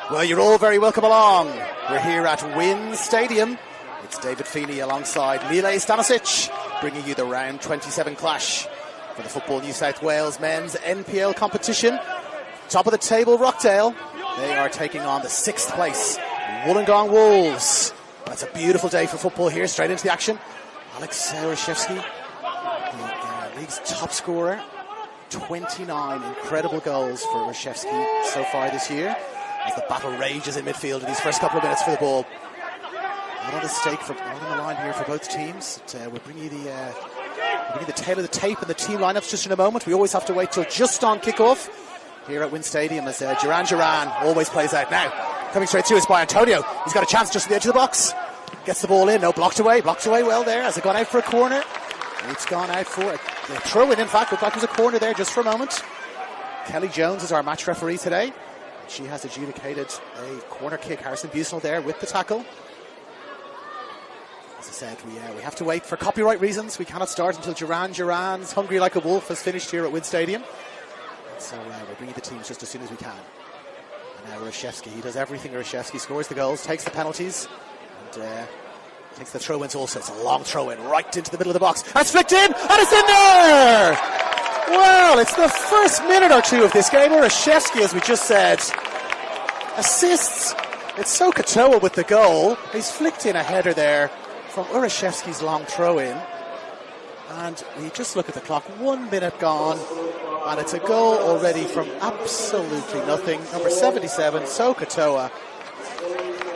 Well, you're all very welcome along. We're here at Wynn Stadium. It's David Feeney alongside Mile Stanisic, bringing you the round 27 clash for the Football New South Wales men's NPL competition. Top of the table, Rockdale. They are taking on the 6th place Wollongong Wolves. That's a beautiful day for football here. Straight into the action. Alex Rashevsky, the league's top scorer. 29 incredible goals for Rashevsky so far this year, as the battle rages in midfield in these first couple of minutes for the ball. A lot on the line here for both teams. We'll bring you the tail of the tape and the team lineups just in a moment. We always have to wait till just on kickoff here at Wynn Stadium, as Duran always plays out. Now, coming straight to us by Antonio. He's got a chance just at the edge of the box. Gets the ball in. No, blocked away well there. Has it gone out for a corner? It's gone out for a throw-in, in fact. Looked like it was a corner there just for a moment. Kelly Jones is our match referee today. She has adjudicated a corner kick. Harrison Busnell there with the tackle. As I said, we have to wait for copyright reasons. We cannot start until Duran's Hungry Like a Wolf has finished here at Wynn Stadium. So we'll bring you the teams just as soon as we can. And now Rashevsky, he does everything. Rashevsky scores the goals, takes the penalties, and takes the throw-ins also. It's a long throw-in right into the middle of the box. And it's flicked in, and it's in there! Well, it's the first minute or two of this game. Rashevsky, as we just said, assists. It's Katoa with the goal. He's flicked in a header there from Urashevsky's long throw-in. And we just look at the clock. 1 minute gone. And it's a goal already from absolutely nothing. Number 77, Katoa.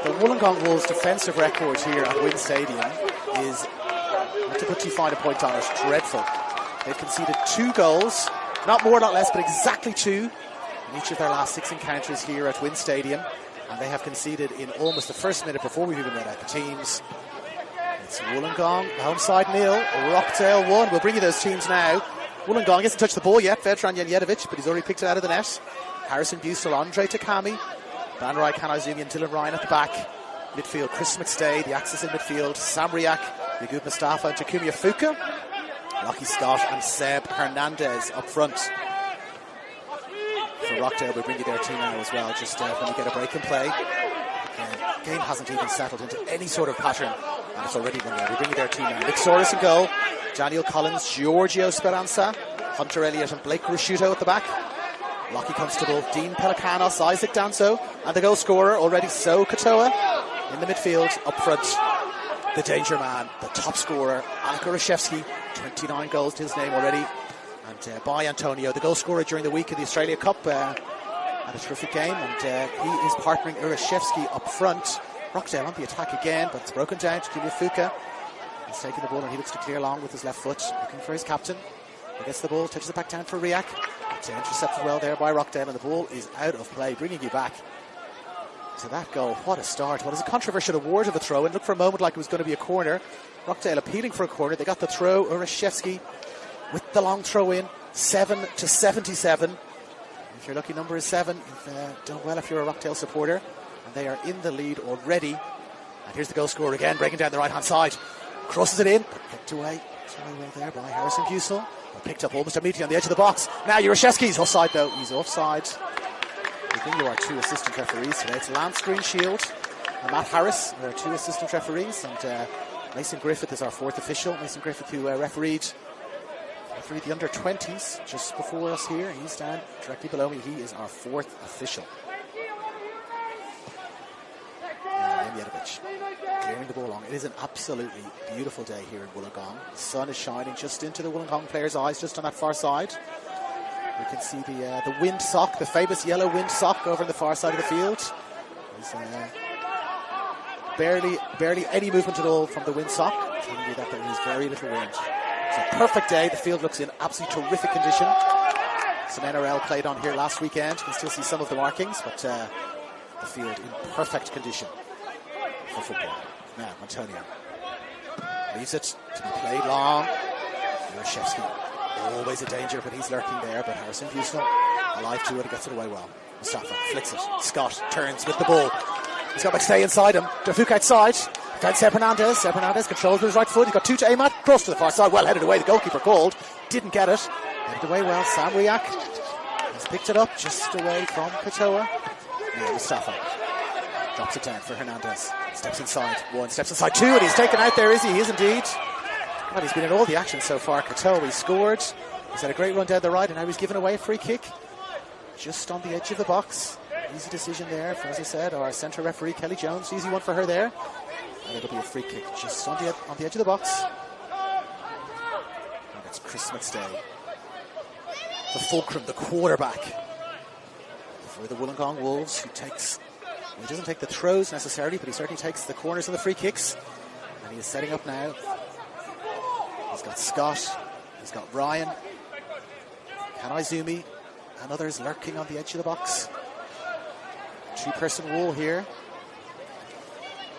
The Wollongong Wolves' defensive record here at Wynn Stadium is, not to put too fine a point on it, dreadful. They've conceded 2 goals, not more, not less, but exactly 2 in each of their last 6 encounters here at Wynn Stadium. And they have conceded in almost the first minute before we've even read out the teams. It's Wollongong, home side 0, Rockdale 1. We'll bring you those teams now. Wollongong hasn't touched the ball yet, Vedran Janjetovic, but he's already picked it out of the net. Harrison Busnell, Andre Takami, Banrai Kanazumi and Dylan Ryan at the back. Midfield, Chris McStay, the axis in midfield, Sam Riak, Yagub Mustafa and Takumi Fuka. Lockie Scott and Seb Hernandez up front. For Rockdale, we bring you their team now as well, just when you get a break in play. The game hasn't even settled into any sort of pattern, and it's already been there. We bring you their team now. Nick Soros in goal, Daniel Collins, Giorgio Speranza, Hunter Elliott and Blake Rusciuto at the back. Lockie Constable, Dean Pelikanos, Isaac Danso, and the goal scorer already Katoa in the midfield up front. The danger man, the top scorer, Alek Rashevsky, 29 goals to his name already. And by Antonio, the goal scorer during the week of the Australia Cup, had a terrific game, and he is partnering Urashevsky up front. Rockdale on the attack again, but it's broken down to Takumi Fuka. He's taking the ball and he looks to clear long with his left foot, looking for his captain. He gets the ball, touches it back down for Riak. It's intercepted well there by Rockdale, and the ball is out of play, bringing you back to that goal. What a start. What is a controversial award of a throw, and looked for a moment like it was going to be a corner. Rockdale appealing for a corner. They got the throw. Urashevsky with the long throw in, 7-77. If you're lucky, number is 7. You've done well if you're a Rockdale supporter, and they are in the lead already. And here's the goal scorer again, breaking down the right hand side, crosses it in, picked away well there by Harrison Busnell. Picked up almost immediately on the edge of the box. Now Urashevsky's offside though. He's offside. I think you are 2 assistant referees today. It's Lance Greenshield and Matt Harris. There are 2 assistant referees, and Mason Griffith is our 4th official. Mason Griffith, who refereed the under-20s just before us here. He's down directly below me. He is our 4th official. Janjetovic clearing the ball along. It is an absolutely beautiful day here in Wollongong. The sun is shining just into the Wollongong players' eyes, just on that far side. We can see the wind sock, the famous yellow wind sock over on the far side of the field. There's barely any movement at all from the wind sock, telling you that there is very little wind. It's a perfect day. The field looks in absolutely terrific condition. Some NRL played on here last weekend. You can still see some of the markings, but the field in perfect condition for football. Now, Antonio leaves it to be played long. Urashevsky, always a danger, but he's lurking there. But Harrison Busnell, alive to it, gets it away well. Mustafa flicks it. Scott turns with the ball. He's got McStay inside him. Defuka outside. Defends Seb Hernandez. Seb Hernandez controls with his right foot. He's got 2 to aim at. Cross to the far side. Well headed away. The goalkeeper called. Didn't get it. Headed away well. Sam Riak has picked it up just away from Katoa. Mustafa Drops it down for Hernandez. Steps inside. 1, steps inside 2, and he's taken out there, is he? He is indeed. God, he's been in all the action so far. Cato, he scored. He's had a great run down the right, and now he's given away a free kick. Just on the edge of the box. Easy decision there, for, as I said, our centre referee, Kelly Jones. Easy one for her there. And it'll be a free kick just on the edge of the box. And it's Chris McStay, the fulcrum, the quarterback for the Wollongong Wolves, who doesn't take the throws necessarily, but he certainly takes the corners and the free kicks. And he is setting up now. He's got Scott, he's got Ryan, Kanaizumi, and others lurking on the edge of the box. Two-person wall here.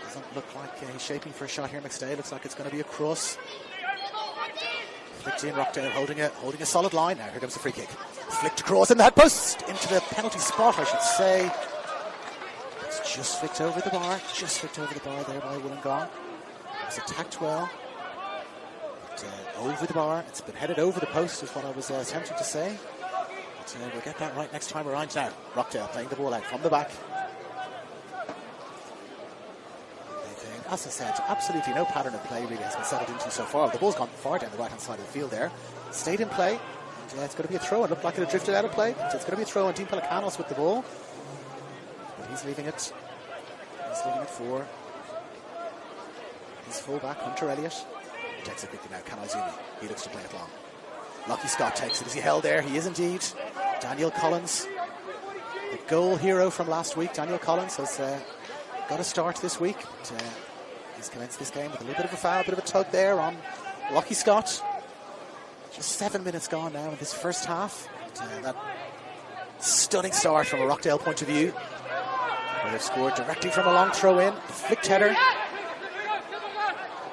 Doesn't look like he's shaping for a shot here, McStay. Looks like it's going to be a cross. Flicked in, Rockdale holding a solid line. Now here comes the free kick. Flicked across in that post, into the penalty spot, I should say. It's just flicked over the bar. Just flicked over the bar there by Wollongong. It's attacked well. But, over the bar. It's been headed over the post, is what I was attempting to say. But we'll get that right next time around. Now, Rockdale playing the ball out from the back. As I said, absolutely no pattern of play really has been settled into so far. The ball's gone far down the right-hand side of the field there. Stayed in play. And, it's going to be a throw. It looked like it had drifted out of play. So it's going to be a throw on Dean Pelicanos with the ball. But he's leaving it. He's leaving it for his full-back, Hunter Elliott. He takes it quickly now. Kanaizumi. He looks to play it long. Lockie Scott takes it. Is he held there? He is indeed. Daniel Collins, the goal hero from last week. Daniel Collins has got a start this week. But, he's commenced this game with a little bit of a foul, a bit of a tug there on Lockie Scott. Just 7 minutes gone now in this first half. And, that stunning start from a Rockdale point of view. They've scored directly from a long throw in. Flicked header.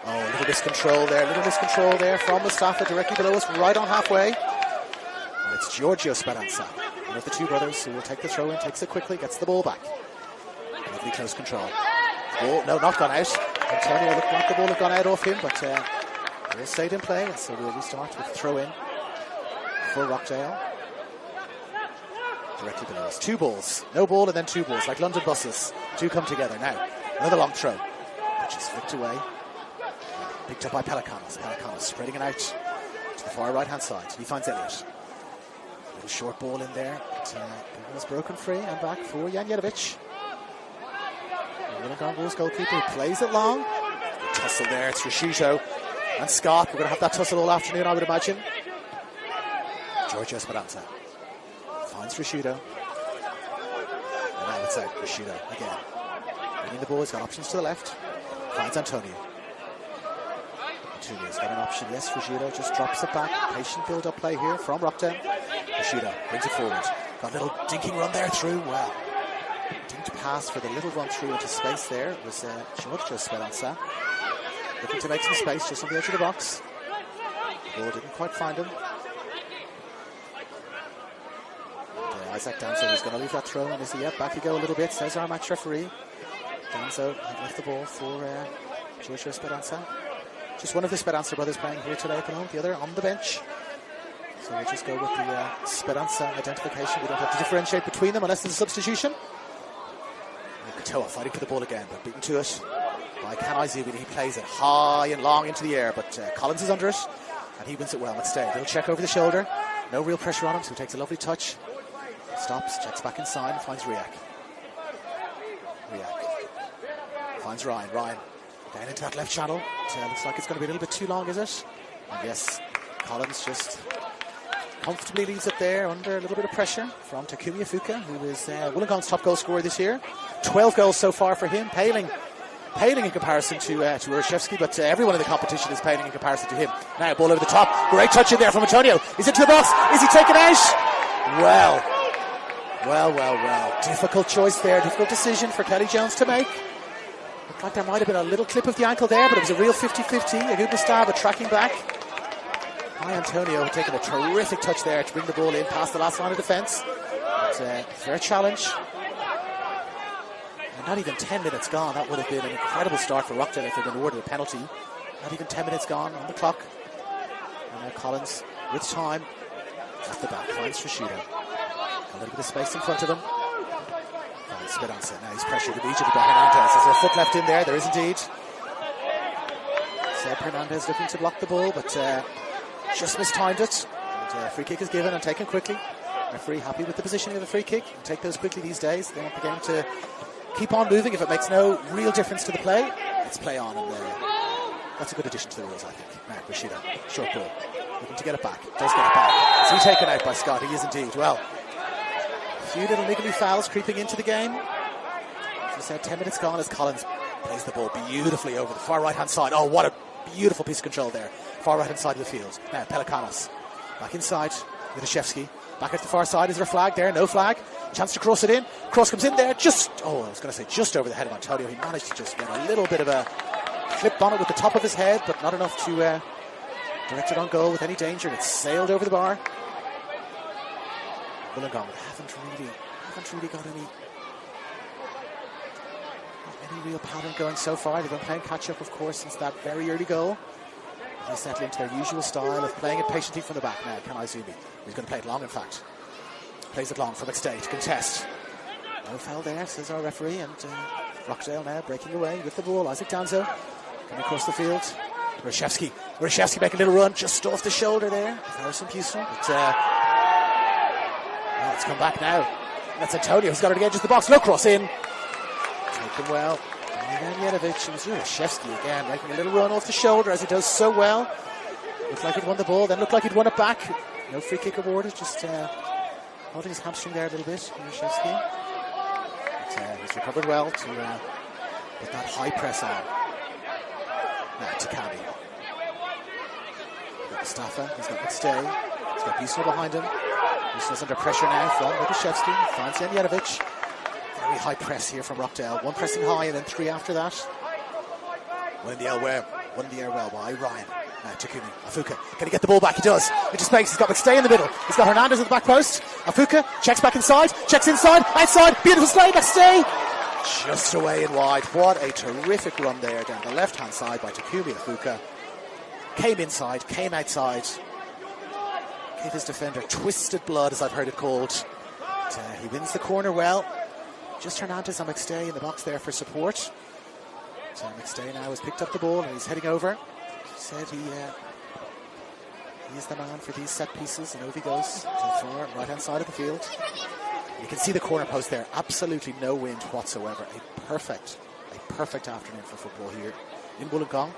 Oh, a little miscontrol there from Mustafa directly below us, right on halfway. And it's Giorgio Speranza, one of the two brothers, who will take the throw in, takes it quickly, gets the ball back. Lovely close control. Ball, no, not gone out. Antonio looked like the ball had gone out off him, but it stayed in play, and so we'll restart with the throw in for Rockdale. Directly below us. 2 balls. No ball and then 2 balls, like London buses. 2 come together. Now, another long throw, which is flicked away. Picked up by Pelicanos. Pelicanos spreading it out to the far right-hand side. He finds Elliott. A little short ball in there. But, it was broken free and back for Janjetovic. Wollongong Wolves goalkeeper who plays it long. Tussle there. It's Rashuto and Scott. We're going to have that tussle all afternoon, I would imagine. Giorgio Speranza finds Rashuto. And now it's out. Rashuto again. Bringing the ball. He's got options to the left. Finds Antonio. Antonio's got an option. Yes, Rashuto just drops it back. Patient build-up play here from Rockdale. Rashuto brings it forward. Got a little dinking run there through. Wow. Dinked pass for the little run through into space there. It was Giorgio Speranza looking to make some space just on the edge of the box. The ball didn't quite find him. And, Isaac Danzo is going to leave that throw. And is he? Yep, back you go a little bit, says our match referee. Danzo had left the ball for Giorgio Speranza. Just one of the Speranza brothers playing here today at the moment, the other on the bench. So we'll just go with the Speranza identification. We don't have to differentiate between them unless there's a substitution. Katoa fighting for the ball again, but beaten to it by Kanaizumi. He plays it high and long into the air, but Collins is under it, and he wins it well. McStay, little check over the shoulder. No real pressure on him, so he takes a lovely touch. Stops, checks back inside, and finds Riak. Finds Ryan. Down into that left channel. It looks like it's going to be a little bit too long, is it? And yes, Collins just comfortably leaves it there under a little bit of pressure from Takumi Ifuka, who is Wollongong's top goal scorer this year. 12 goals so far for him, paling in comparison to Urszewski, but everyone in the competition is paling in comparison to him. Now, ball over the top. Great touch in there from Antonio. He's into the box. Is he taken out? Well. Difficult choice there. Difficult decision for Kelly Jones to make. Looked like there might have been a little clip of the ankle there, but it was a real 50-50. A good Mustafa tracking back. Hi, Antonio taking a terrific touch there to bring the ball in past the last line of defence. Fair challenge. And not even 10 minutes gone. That would have been an incredible start for Rockdale if they'd been awarded a penalty. Not even 10 minutes gone on the clock. And now Collins, with time, at the back, finds Rashuto. A little bit of space in front of him. Speranza. Now he's pressured immediately by Hernandez. Is there a foot left in there? There is indeed. Seb Hernandez looking to block the ball, but just mistimed it. And free kick is given and taken quickly. Referee happy with the positioning of the free kick. You take those quickly these days. They want the game to keep on moving. If it makes no real difference to the play, let's play on. And that's a good addition to the rules, I think. Now, Rashida, short ball. Looking to get it back. Does get it back. Is he taken out by Scott? He is indeed. Well, a few little niggly fouls creeping into the game. As I said, 10 minutes gone as Collins plays the ball beautifully over the far right-hand side. Oh, what a beautiful piece of control there. Far right-hand side of the field. Now, Pelikanos. Back inside. Vidashevsky. Back at the far side. Is there a flag there? No flag. Chance to cross it in. Cross comes in there. Just over the head of Antonio. He managed to just get a little bit of a clip on it with the top of his head, but not enough to direct it on goal with any danger. And it's sailed over the bar. Wollongong haven't really got any real pattern going so far. They've been playing catch-up, of course, since that very early goal. They settle into their usual style of playing it patiently from the back now. Can Izumi? He's going to play it long, in fact. Plays it long for McStay to contest. No foul there, says our referee. And Rockdale now breaking away with the ball. Isaac Danzo coming across the field. Rashevsky making a little run just off the shoulder there. Harrison Houston. But it's come back now. That's Antonio who's got it at the edge of the box. No cross in. Taken well. Janovic. It was Rashevsky again making a little run off the shoulder as he does so well. Looked like he'd won the ball, then looked like he'd won it back. No free kick awarded, just holding his hamstring there a little bit. Rashevsky. He's recovered well to put that high press on. Now Takami. He's got Mustafa, he's got McStay, he's got Busno behind him. Busno's under pressure now from Vidashevsky. Finds Janovic. Very high press here from Rockdale. One pressing high and then three after that. One in the air well by Ryan. Now Takumi, Afuka, can he get the ball back? He does. Into space, he's got McStay in the middle. He's got Hernandez at the back post. Afuka checks back inside, checks inside, outside, beautiful slide, McStay. Just away and wide. What a terrific run there down the left-hand side by Takumi Afuka. Came inside, came outside. Gave his defender twisted blood, as I've heard it called. But, he wins the corner well. Just Hernandez and McStay in the box there for support. So McStay now has picked up the ball and he's heading over. He said he is the man for these set pieces, and over he goes to the far right-hand side of the field. You can see the corner post there. Absolutely no wind whatsoever. A perfect afternoon for football here in Wollongong.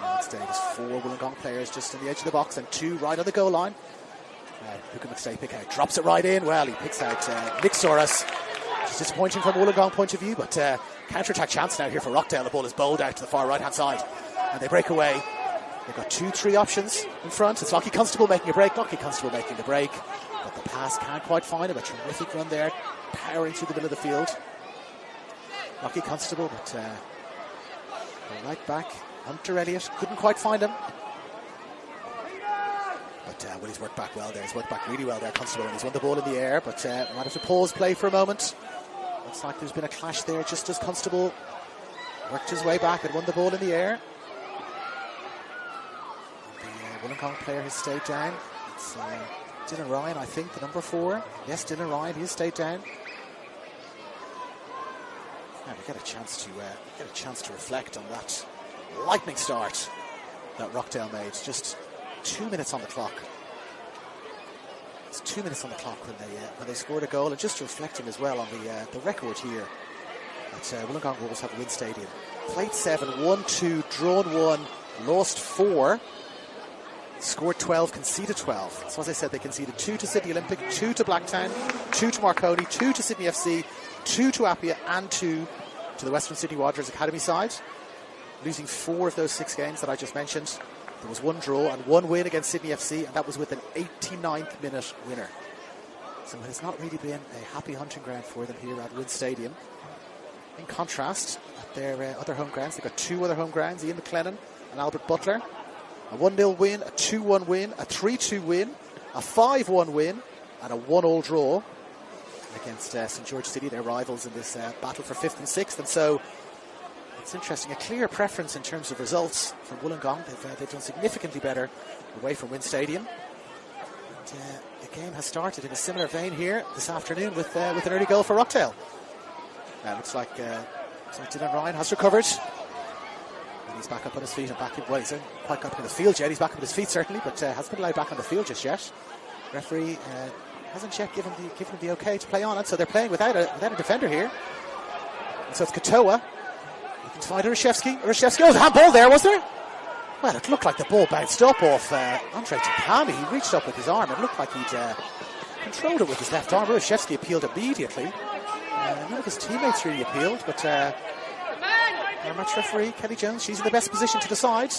McStay has 4 Wollongong players just on the edge of the box and 2 right on the goal line. Who can McStay pick out? Drops it right in. Well, he picks out Nick Soros. It's disappointing from a Wollongong point of view, but counter-attack chance now here for Rockdale. The ball is bowled out to the far right-hand side, and they break away. They've got 2-3 options in front. It's Lockie Constable making a break. Lockie Constable making the break, but the pass can't quite find him. A terrific run there, powering through the middle of the field. Lockie Constable, but the right back, Hunter Elliott, couldn't quite find him. But he's worked back well there. He's worked back really well there, Constable, and he's won the ball in the air, but might have to pause play for a moment. Looks like there's been a clash there just as Constable worked his way back and won the ball in the air. The Wollongong player has stayed down. It's Dylan Ryan, I think, the number 4. Yes, Dylan Ryan, he's stayed down. Now we get a chance to reflect on that lightning start that Rockdale made. Just 2 minutes on the clock. It's 2 minutes on the clock when they scored a goal, and just reflecting as well on the record here at Wollongong Wolves have Win Stadium. Played 7, won 2, drawn 1, lost 4, scored 12, conceded 12. So as I said, they conceded 2 to Sydney Olympic, 2 to Blacktown, 2 to Marconi, 2 to Sydney FC, 2 to Appia, and 2 to the Western Sydney Wanderers Academy side. Losing 4 of those 6 games that I just mentioned. There was 1 draw and 1 win against Sydney FC, and that was with an 89th minute winner. So it's not really been a happy hunting ground for them here at Win Stadium. In contrast, at their other home grounds, they've got 2 other home grounds, Ian McLennan and Albert Butler. A 1-0 win, a 2-1 win, a 3-2 win, a 5-1 win, and a 1-1 draw against St George City, their rivals in this battle for 5th and 6th. And so it's interesting, a clear preference in terms of results from Wollongong. They've done significantly better away from Win Stadium. And the game has started in a similar vein here this afternoon with an early goal for Rockdale. Looks like Dylan Ryan has recovered. And he's back up on his feet and back in. Well, he's quite got up in the field yet. He's back up on his feet certainly, but hasn't been allowed back on the field just yet. Referee hasn't yet given him the okay to play on it, so they're playing without a defender here. And so it's Katoa. You can find Urashevsky. Oh, the handball there, was there? Well, it looked like the ball bounced up off Andre Takami. He reached up with his arm. It looked like he'd controlled it with his left arm. Urashevsky appealed immediately. None of his teammates really appealed, but our match referee, Kelly Jones, she's in the best position to decide.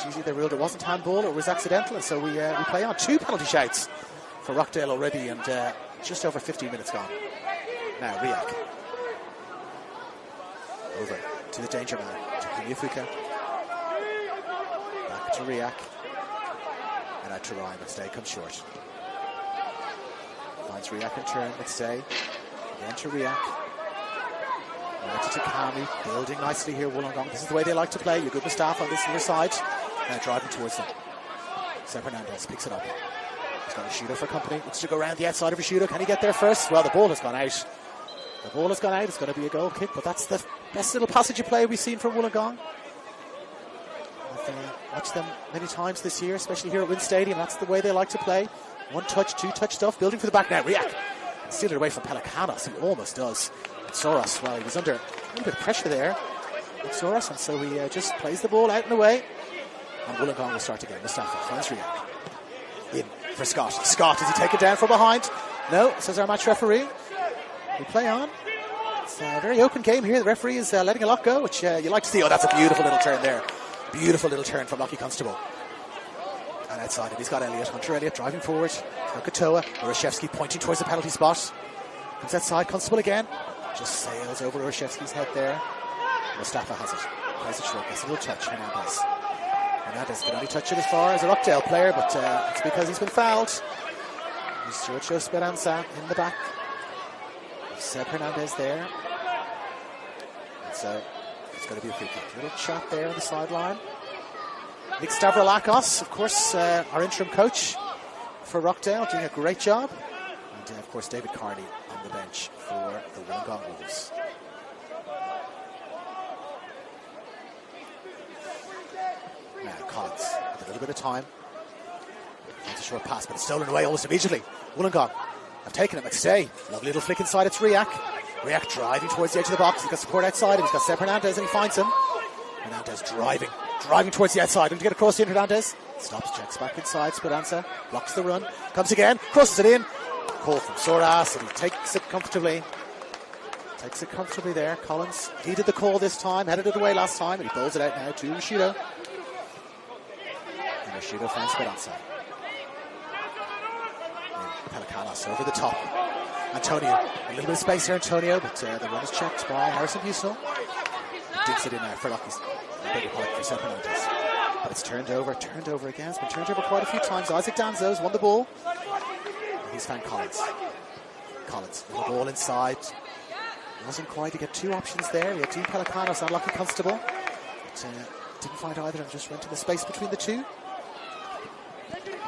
She's either ruled it wasn't handball or was accidental, and so we play on. 2 penalty shouts for Rockdale already, and just over 15 minutes gone. Now, Riak. Over to the danger man, to Kunyafuka. Back to Riak. And out to Ryan, but Stay comes short. Finds Riak in turn, but Stay. Again to Riak. Right to Takami, building nicely here, Wollongong. This is the way they like to play. You're good with staff on this near side. Driving towards them. Seb Hernandez picks it up. He's got a shooter for company. Looks to go around the outside of a shooter. Can he get there first? Well, the ball has gone out. The ball has gone out. It's going to be a goal kick, but that's the best little passage of play we've seen from Wollongong. I've watched them many times this year, especially here at Wynn Stadium. That's the way they like to play. 1 touch, 2 touch stuff. Building for the back now. Riak. Steal it away from Pelikanos. He almost does. And Soros, well, he was under a little bit of pressure there. Soros, and so he just plays the ball out and away. And Wollongong will start again. Mustafa finds Riak. In for Scott. Scott, does he take it down from behind? No, says our match referee. We play on. It's a very open game here. The referee is letting a lot go, which you like to see. Oh, that's a beautiful little turn there. Beautiful little turn from Lockie Constable. And outside him, he's got Elliott. Hunter Elliott driving forward. Katoa. Urashevsky pointing towards the penalty spot. Comes outside. Constable again. Just sails over Urashevsky's head there. Mustafa has it. Plays it short. Gets a little touch. Hernandez can only touch it as far as a Rockdale player, but it's because he's been fouled. He's Giorgio Speranza in the back. Seb Hernandez there. And so it's going to be a free kick. Little shot there on the sideline. Nick Stavroulakos, of course, our interim coach for Rockdale, doing a great job. And of course, David Carney on the bench for the Wollongong Wolves. Now Collins with a little bit of time. Finds a short pass, but it's stolen away almost immediately. Wollongong have taken it. McStay, lovely little flick inside. It's Riak. Riak driving towards the edge of the box. He's got support outside, and he's got Seb Hernandez, and he finds him. Hernandez driving towards the outside. Going to get across in. Hernandez stops, checks back inside. Speranza blocks the run, comes again, crosses it in. Call from Soras, and he takes it comfortably. There. Collins, he did the call this time, headed it away last time, and he bowls it out now to Rashido. And Rashido finds Speranza. Pelikanos over the top. Antonio, a little bit of space here, Antonio, but the run is checked by Harrison Busel. He digs it in there for Lockie's. For Seb Hernandez. But it's turned over again. It's been turned over quite a few times. Isaac Danzo's won the ball. And he's found Collins. With the ball inside. Wasn't quite to get 2 options there. He had Dean Pelikanos and Lockie Constable. But didn't find either and just went to the space between the two.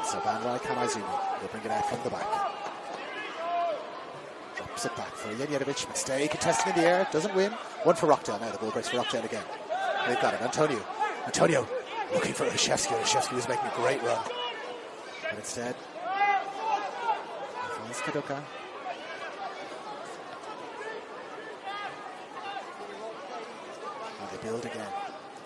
So Banrai Kanaizumi will bring it out from the back. Drops it back for Yenjedovic. McStay contesting in the air. Doesn't win. 1 for Rockdale now. The ball breaks for Rockdale again. They've got it. Antonio looking for Urashevsky. Urashevsky was making a great run. But instead, he finds Kadoka. They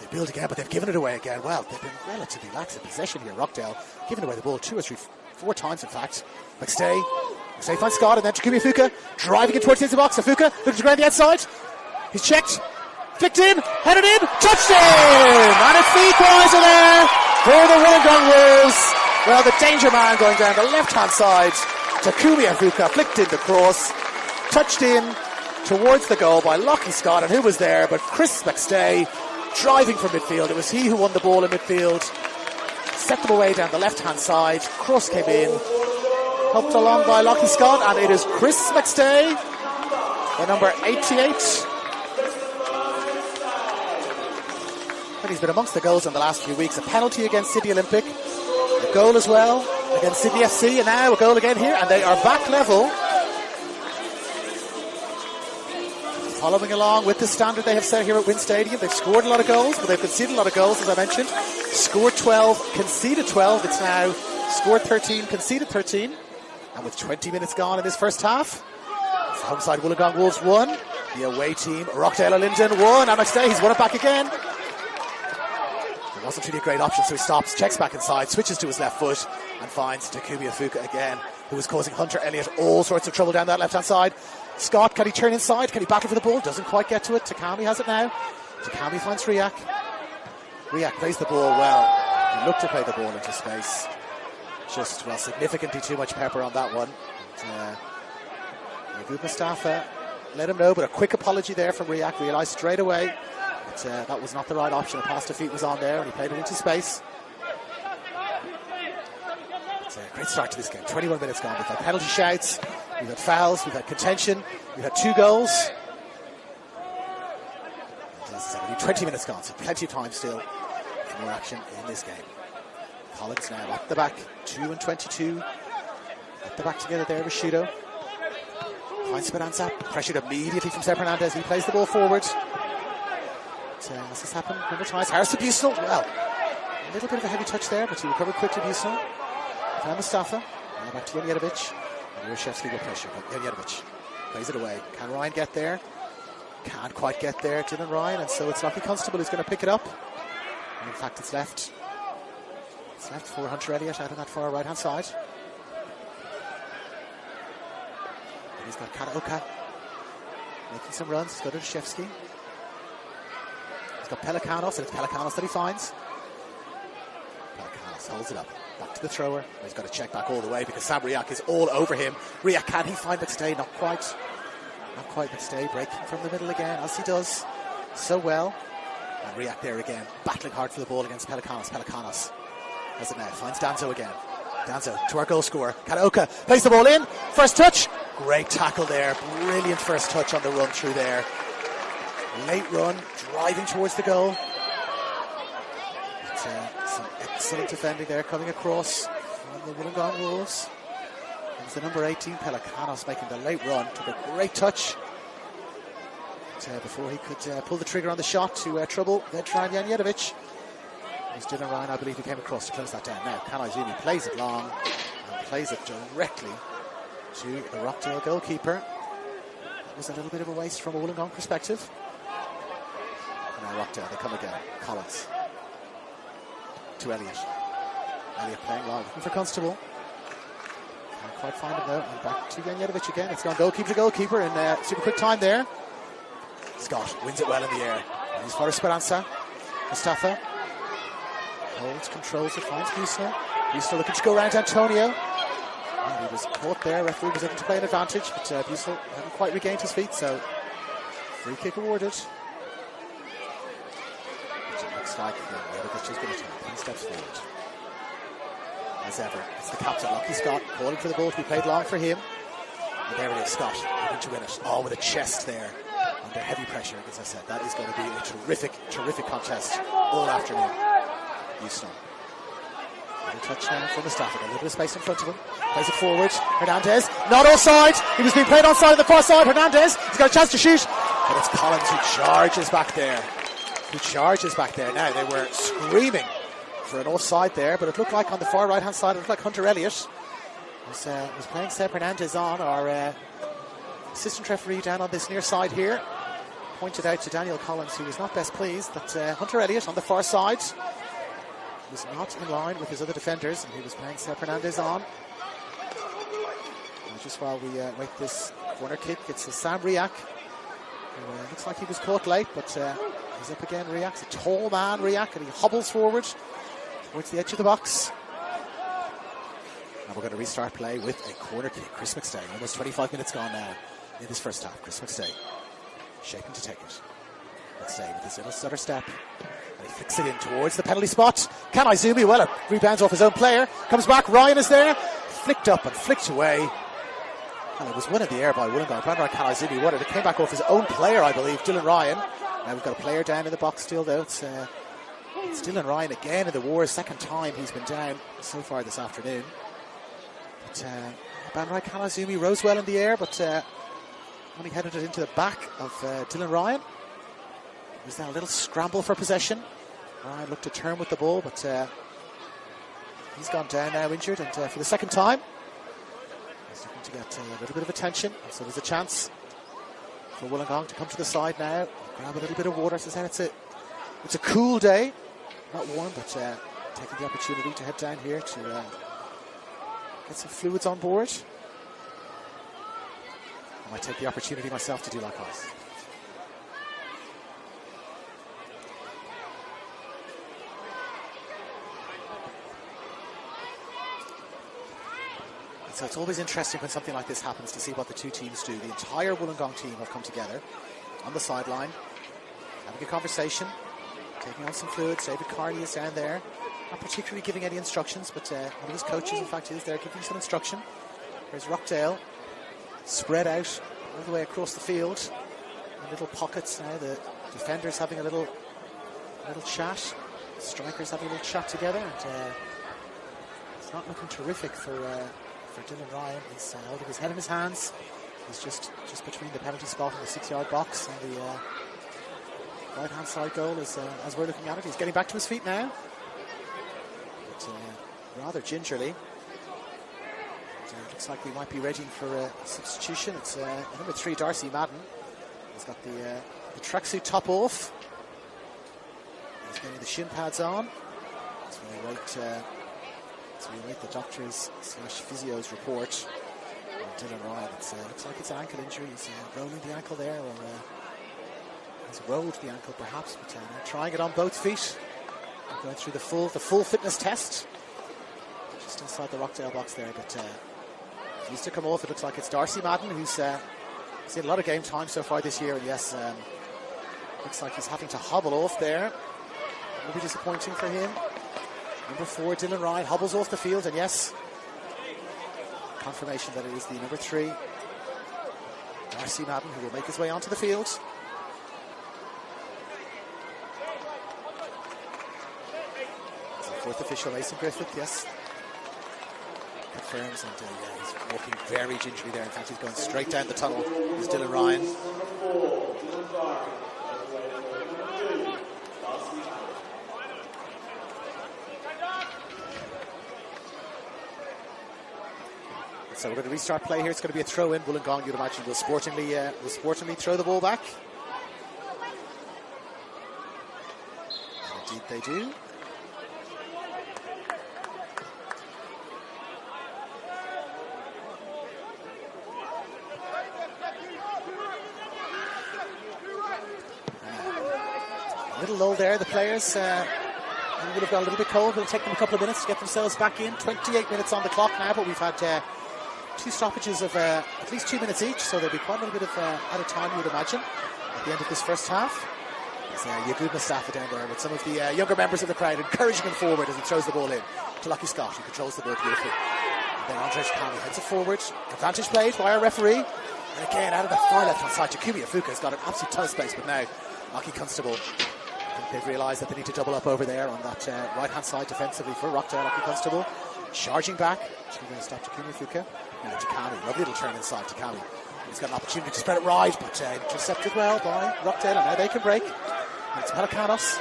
build again, but they've given it away again. Well, they've been relatively lax in possession here, Rockdale. Giving away the ball 2 or 3, 4 times, in fact. McStay finds Scott, and then Takumi Fuka driving it towards the box. Fuka looking to ground the outside. He's checked. Flicked in, headed in, touched in! And it's the equaliser there for the Wollongong Wolves. Well, the danger man going down the left-hand side. Takumi Fuka flicked in the cross, touched in towards the goal by Lockie Scott, and who was there but Chris McStay driving from midfield. It was he who won the ball in midfield. Set them away down the left-hand side. Cross came in, helped along by Lockie Scott, and it is Chris McStay, the number 88. And he's been amongst the goals in the last few weeks. A penalty against City Olympic, a goal as well. against Sydney FC, and now a goal again here, and they are back level. Following along with the standard they have set here at Wynn Stadium. They've scored a lot of goals, but they've conceded a lot of goals, as I mentioned. Scored 12, conceded 12. It's now scored 13, conceded 13. And with 20 minutes gone in this first half, the home side Wollongong Wolves won. The away team, Rockdale Ilinden, won. And McStay, he's won it back again. There wasn't really a great option, so he stops, checks back inside, switches to his left foot, and finds Takumi Afuka again, who was causing Hunter Elliott all sorts of trouble down that left-hand side. Scott, can he turn inside? Can he battle for the ball? Doesn't quite get to it. Takami has it now. Takami finds Riak. Riak plays the ball well. He looked to play the ball into space. Just, well, significantly too much pepper on that one. Mustafa let him know, but a quick apology there from Riak. Realised straight away that that was not the right option. A pass to feet was on there, and he played it into space. It's a great start to this game. 21 minutes gone. We've had penalty shouts, we've had fouls, we've had contention, we've had 2 goals. And as I said, only 20 minutes gone, so plenty of time still for more action in this game. Collins now at the back, 2 and 22. At the back together there with Shido. Finds Speranza, pressured immediately from Seb Hernandez. He plays the ball forward. Has this happened a number of times? Harrison Busnell, well, a little bit of a heavy touch there, but he recovered quickly, Busnell. Now Mustafa, now back to Janjetovic. And Jurszewski got pressure, but Janjetovic plays it away. Can Ryan get there? Can't quite get there, Dylan Ryan, and so it's Lockie Constable who's going to pick it up. And in fact, it's left. It's left for Hunter Elliott out on that far right-hand side. And he's got Karaoka making some runs. He's got Jurszewski. He's got Pelikanos, and it's Pelikanos that he finds. Pelikanos holds it up. Back to the thrower. He's got to check back all the way because Sam Riak is all over him. Riak, can he find McStay? Not quite. Not quite McStay. Breaking from the middle again, as he does so well. And Riak there again, battling hard for the ball against Pelikanos. Pelikanos has it now. Finds Danzo again. Danzo to our goal scorer. Karaoka plays the ball in. First touch. Great tackle there. Brilliant first touch on the run through there. Late run, driving towards the goal. Some excellent defending there coming across from the Wollongong Wolves. It's the number 18, Pelikanos, making the late run. Took a great touch before he could pull the trigger on the shot to trouble veteran Janjetovic. It was Dylan Ryan, I believe, who came across to close that down. Now, Kanaizumi plays it long and plays it directly to the Rockdale goalkeeper. That was a little bit of a waste from a Wollongong perspective. Now Rockdale, they come again. Collins to Elliott. Elliott playing long, looking for Constable. Can't quite find him though. And back to Janjetovic again. It's gone goalkeeper to goalkeeper in super quick time there. Scott wins it well in the air. And he's for Speranza. Mustafa holds, controls it, finds Busnell. Busnell looking to go around Antonio. And he was caught there. Referee was looking to play an advantage, but Busnell hadn't quite regained his feet, so free kick awarded. Looks like Janjetovic is going to take 10 steps forward. As ever, it's the captain, Lockie Scott, calling for the ball to be played long for him. And there it is, Scott, looking to win it. Oh, with a chest there, under heavy pressure. As I said, that is going to be a terrific, terrific contest all afternoon. Busnell. Little touch now for Mustafa, a little bit of space in front of him. Plays it forward. Hernandez, not offside. He was being played onside on the far side. Hernandez, he's got a chance to shoot. But it's Collins who charges back there. Now, they were screaming for an offside there, but it looked like on the far right-hand side, it looked like Hunter Elliott was playing Seb Hernandez on. Our assistant referee down on this near side here pointed out to Daniel Collins, who was not best pleased, that Hunter Elliott on the far side was not in line with his other defenders, and he was playing Seb Hernandez on. And just while we wait this corner kick, it's Sam Riak. Looks like he was caught late, but he's up again. Riak's a tall man, Riak, and he hobbles forward towards the edge of the box. And we're going to restart play with a corner kick. Chris McStay, almost 25 minutes gone now in this first half. Chris McStay shaping to take it. McStay with his little stutter step. And he flicks it in towards the penalty spot. Kanaizumi, well, it rebounds off his own player. Comes back, Ryan is there. Flicked up and flicked away. And it was won in the air by Wollongong. Brandon Kanaizumi won it. It came back off his own player, I believe, Dylan Ryan. Now we've got a player down in the box still, though. It's Dylan Ryan again in the war. Second time he's been down so far this afternoon. But Banrai Kanazumi rose well in the air, but only headed it into the back of Dylan Ryan. Was then a little scramble for possession. Ryan looked to turn with the ball, but he's gone down now injured, and for the second time he's looking to get a little bit of attention. So there's a chance for Wollongong to come to the side now, grab a little bit of water. As I said, it's a cool day, not warm, but taking the opportunity to head down here to get some fluids on board. I might take the opportunity myself to do likewise. So it's always interesting when something like this happens to see what the two teams do. The entire Wollongong team have come together on the sideline, having a conversation, taking on some fluids. David Carney is down there, not particularly giving any instructions, but one of his coaches, in fact, is there giving some instruction. There's Rockdale, spread out all the way across the field in little pockets now. The defenders having a little chat, the strikers having a little chat together, and it's not looking terrific for Dylan Ryan. He's holding his head in his hands. He's just between the penalty spot and the 6-yard box and the right-hand side goal as we're looking at it. He's getting back to his feet now, but rather gingerly. It looks like we might be ready for a substitution. It's number 3, Darcy Madden. He's got the tracksuit top off. He's getting the shin pads on. So we wait the doctor's / physio's report on Dylan Ryan. It looks like it's an ankle injury. He's rolling the ankle there, or he's rolled the ankle perhaps, but trying it on both feet. Going through the full fitness test. Just inside the Rockdale box there, but he's to come off. It looks like it's Darcy Madden, who's seen a lot of game time so far this year, and yes, looks like he's having to hobble off there. Will be disappointing for him. Number 4, Dylan Ryan, hobbles off the field, and yes, confirmation that it is the number 3, Darcy Madden, who will make his way onto the field. It's the 4th official, Mason Griffith, yes. Confirms, and yeah, he's walking very gingerly there. In fact, he's going straight down the tunnel. There's Dylan Ryan. So we're going to restart play here. It's going to be a throw in. Wollongong, you'd imagine, will sportingly throw the ball back. And indeed they do. A little lull there. The players would have got a little bit cold. It'll take them a couple of minutes to get themselves back in. 28 minutes on the clock now, but we've had 2 stoppages of at least 2 minutes each, so there'll be quite a little bit of added time, you would imagine, at the end of this first half. There's Yagud Mustafa down there with some of the younger members of the crowd encouraging him forward as he throws the ball in to Lucky Scott, who controls the ball beautifully. And then Andre Chikami heads it forward. Advantage played by our referee. And again, out of the far left-hand side, Takumi Afuka has got an absolute ton of space, but now Lucky Constable, I think they've realised that they need to double up over there on that right-hand side defensively for Rockdale. Lucky Constable charging back. She's going to stop Takumi Afuka. Now Takami, lovely little turn inside Takami. He's got an opportunity to spread it wide, but intercepted well by Rockdale, and now they can break. And it's Pelikanos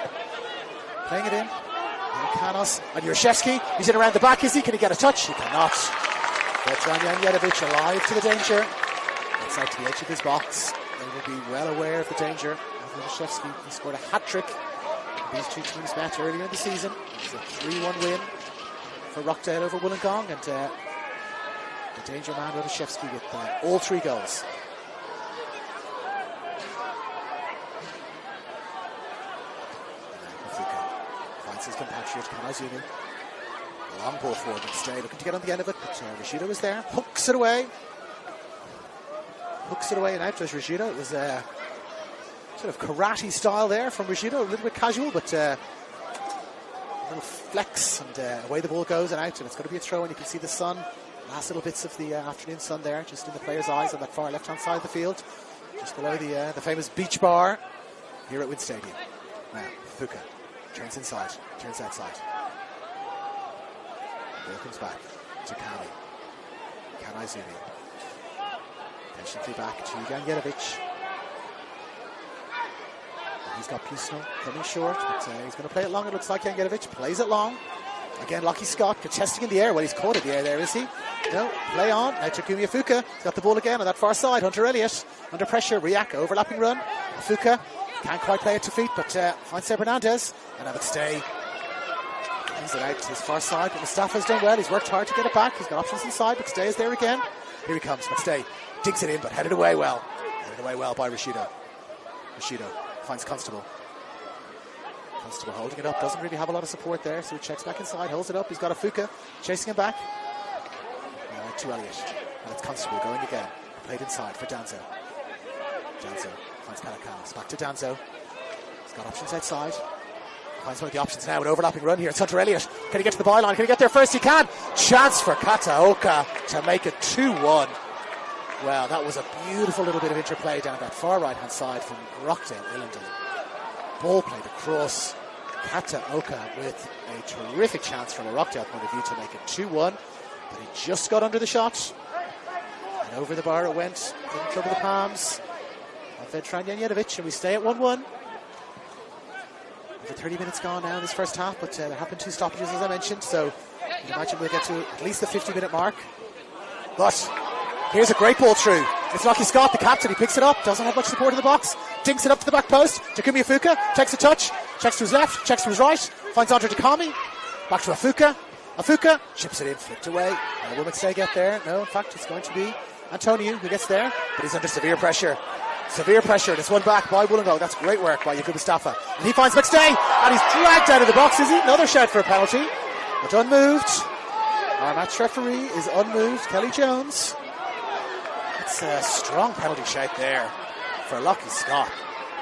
playing it in. Pelikanos and Yurshevsky. He's in around the back, is he? Can he get a touch? He cannot. Petran Janjetovic alive to the danger. Gets out to the edge of his box. They will be well aware of the danger of Yurshevsky. He scored a hat-trick. These two teams met earlier in the season. It's a 3-1 win for Rockdale over Wollongong, and the danger man Radishevsky with all 3 goals. Finds his compatriot Kanazumi. Long ball forward instead, looking to get on the end of it, but Rishido was there, hooks it away and out. As Rishido, it was sort of karate style there from Rishido, a little bit casual, but a little flex, and away the ball goes and out, and it's going to be a throw, and you can see the sun, last little bits of the afternoon sun there, just in the players' eyes on that far left-hand side of the field, just below the famous beach bar here at Wynn Stadium. Now, Fuka turns inside, turns outside. Ball comes back to Kami. Kanai Zumi. Patiently back to Janjetovic. He's got Pusno coming short, but he's going to play it long. It looks like Janjetovic plays it long. Again, Lockie Scott contesting in the air. Well, he's caught in the air there, is he? No, play on. Now Takumi Afuka. He's got the ball again on that far side. Hunter Elliott under pressure. Riak, overlapping run. Afuka can't quite play it to feet, but finds Seb Hernandez. And have it stay. Plays it out to his far side. But Mustafa's done well. He's worked hard to get it back. He's got options inside, but Stay is there again. Here he comes. McStay digs it in, but headed away well. Headed away well by Rashido. Rashido finds Constable. Constable holding it up, doesn't really have a lot of support there, so he checks back inside, holds it up. He's got Afuka chasing him back. To Elliott. And it's Constable going again. Played inside for Danzo. Danzo finds Pelikanos. Back to Danzo. He's got options outside. Finds one of the options now. An overlapping run here. It's Hunter Elliott. Can he get to the byline? Can he get there first? He can. Chance for Kataoka to make it 2-1. Well, that was a beautiful little bit of interplay down that far right-hand side from Rockdale Ilinden. Ball played across. Kataoka with a terrific chance from a Rockdale point of view to make it 2-1. But he just got under the shot. And over the bar it went. Couldn't trouble the palms of Vedran Janjetovic, and we stay at 1-1. Over 30 minutes gone now in this first half, but there have been 2 stoppages, as I mentioned, so you can imagine we'll get to at least the 50-minute mark. But here's a great ball through. It's Lockie Scott, the captain. He picks it up, doesn't have much support in the box, dinks it up to the back post. Takumi Afuka takes a touch, checks to his left, checks to his right, finds Andre Takami. Back to Afuka. Afuka chips it in, flipped away. Will McStay get there? No, in fact, it's going to be Antonio who gets there, but he's under severe pressure. Severe pressure, and it's won back by Wollongong. That's great work by Yacoub Mustafa. And he finds McStay, and he's dragged out of the box, is he? Another shout for a penalty, but unmoved. Our match referee is unmoved, Kelly Jones. It's a strong penalty shout there for Lockie Scott.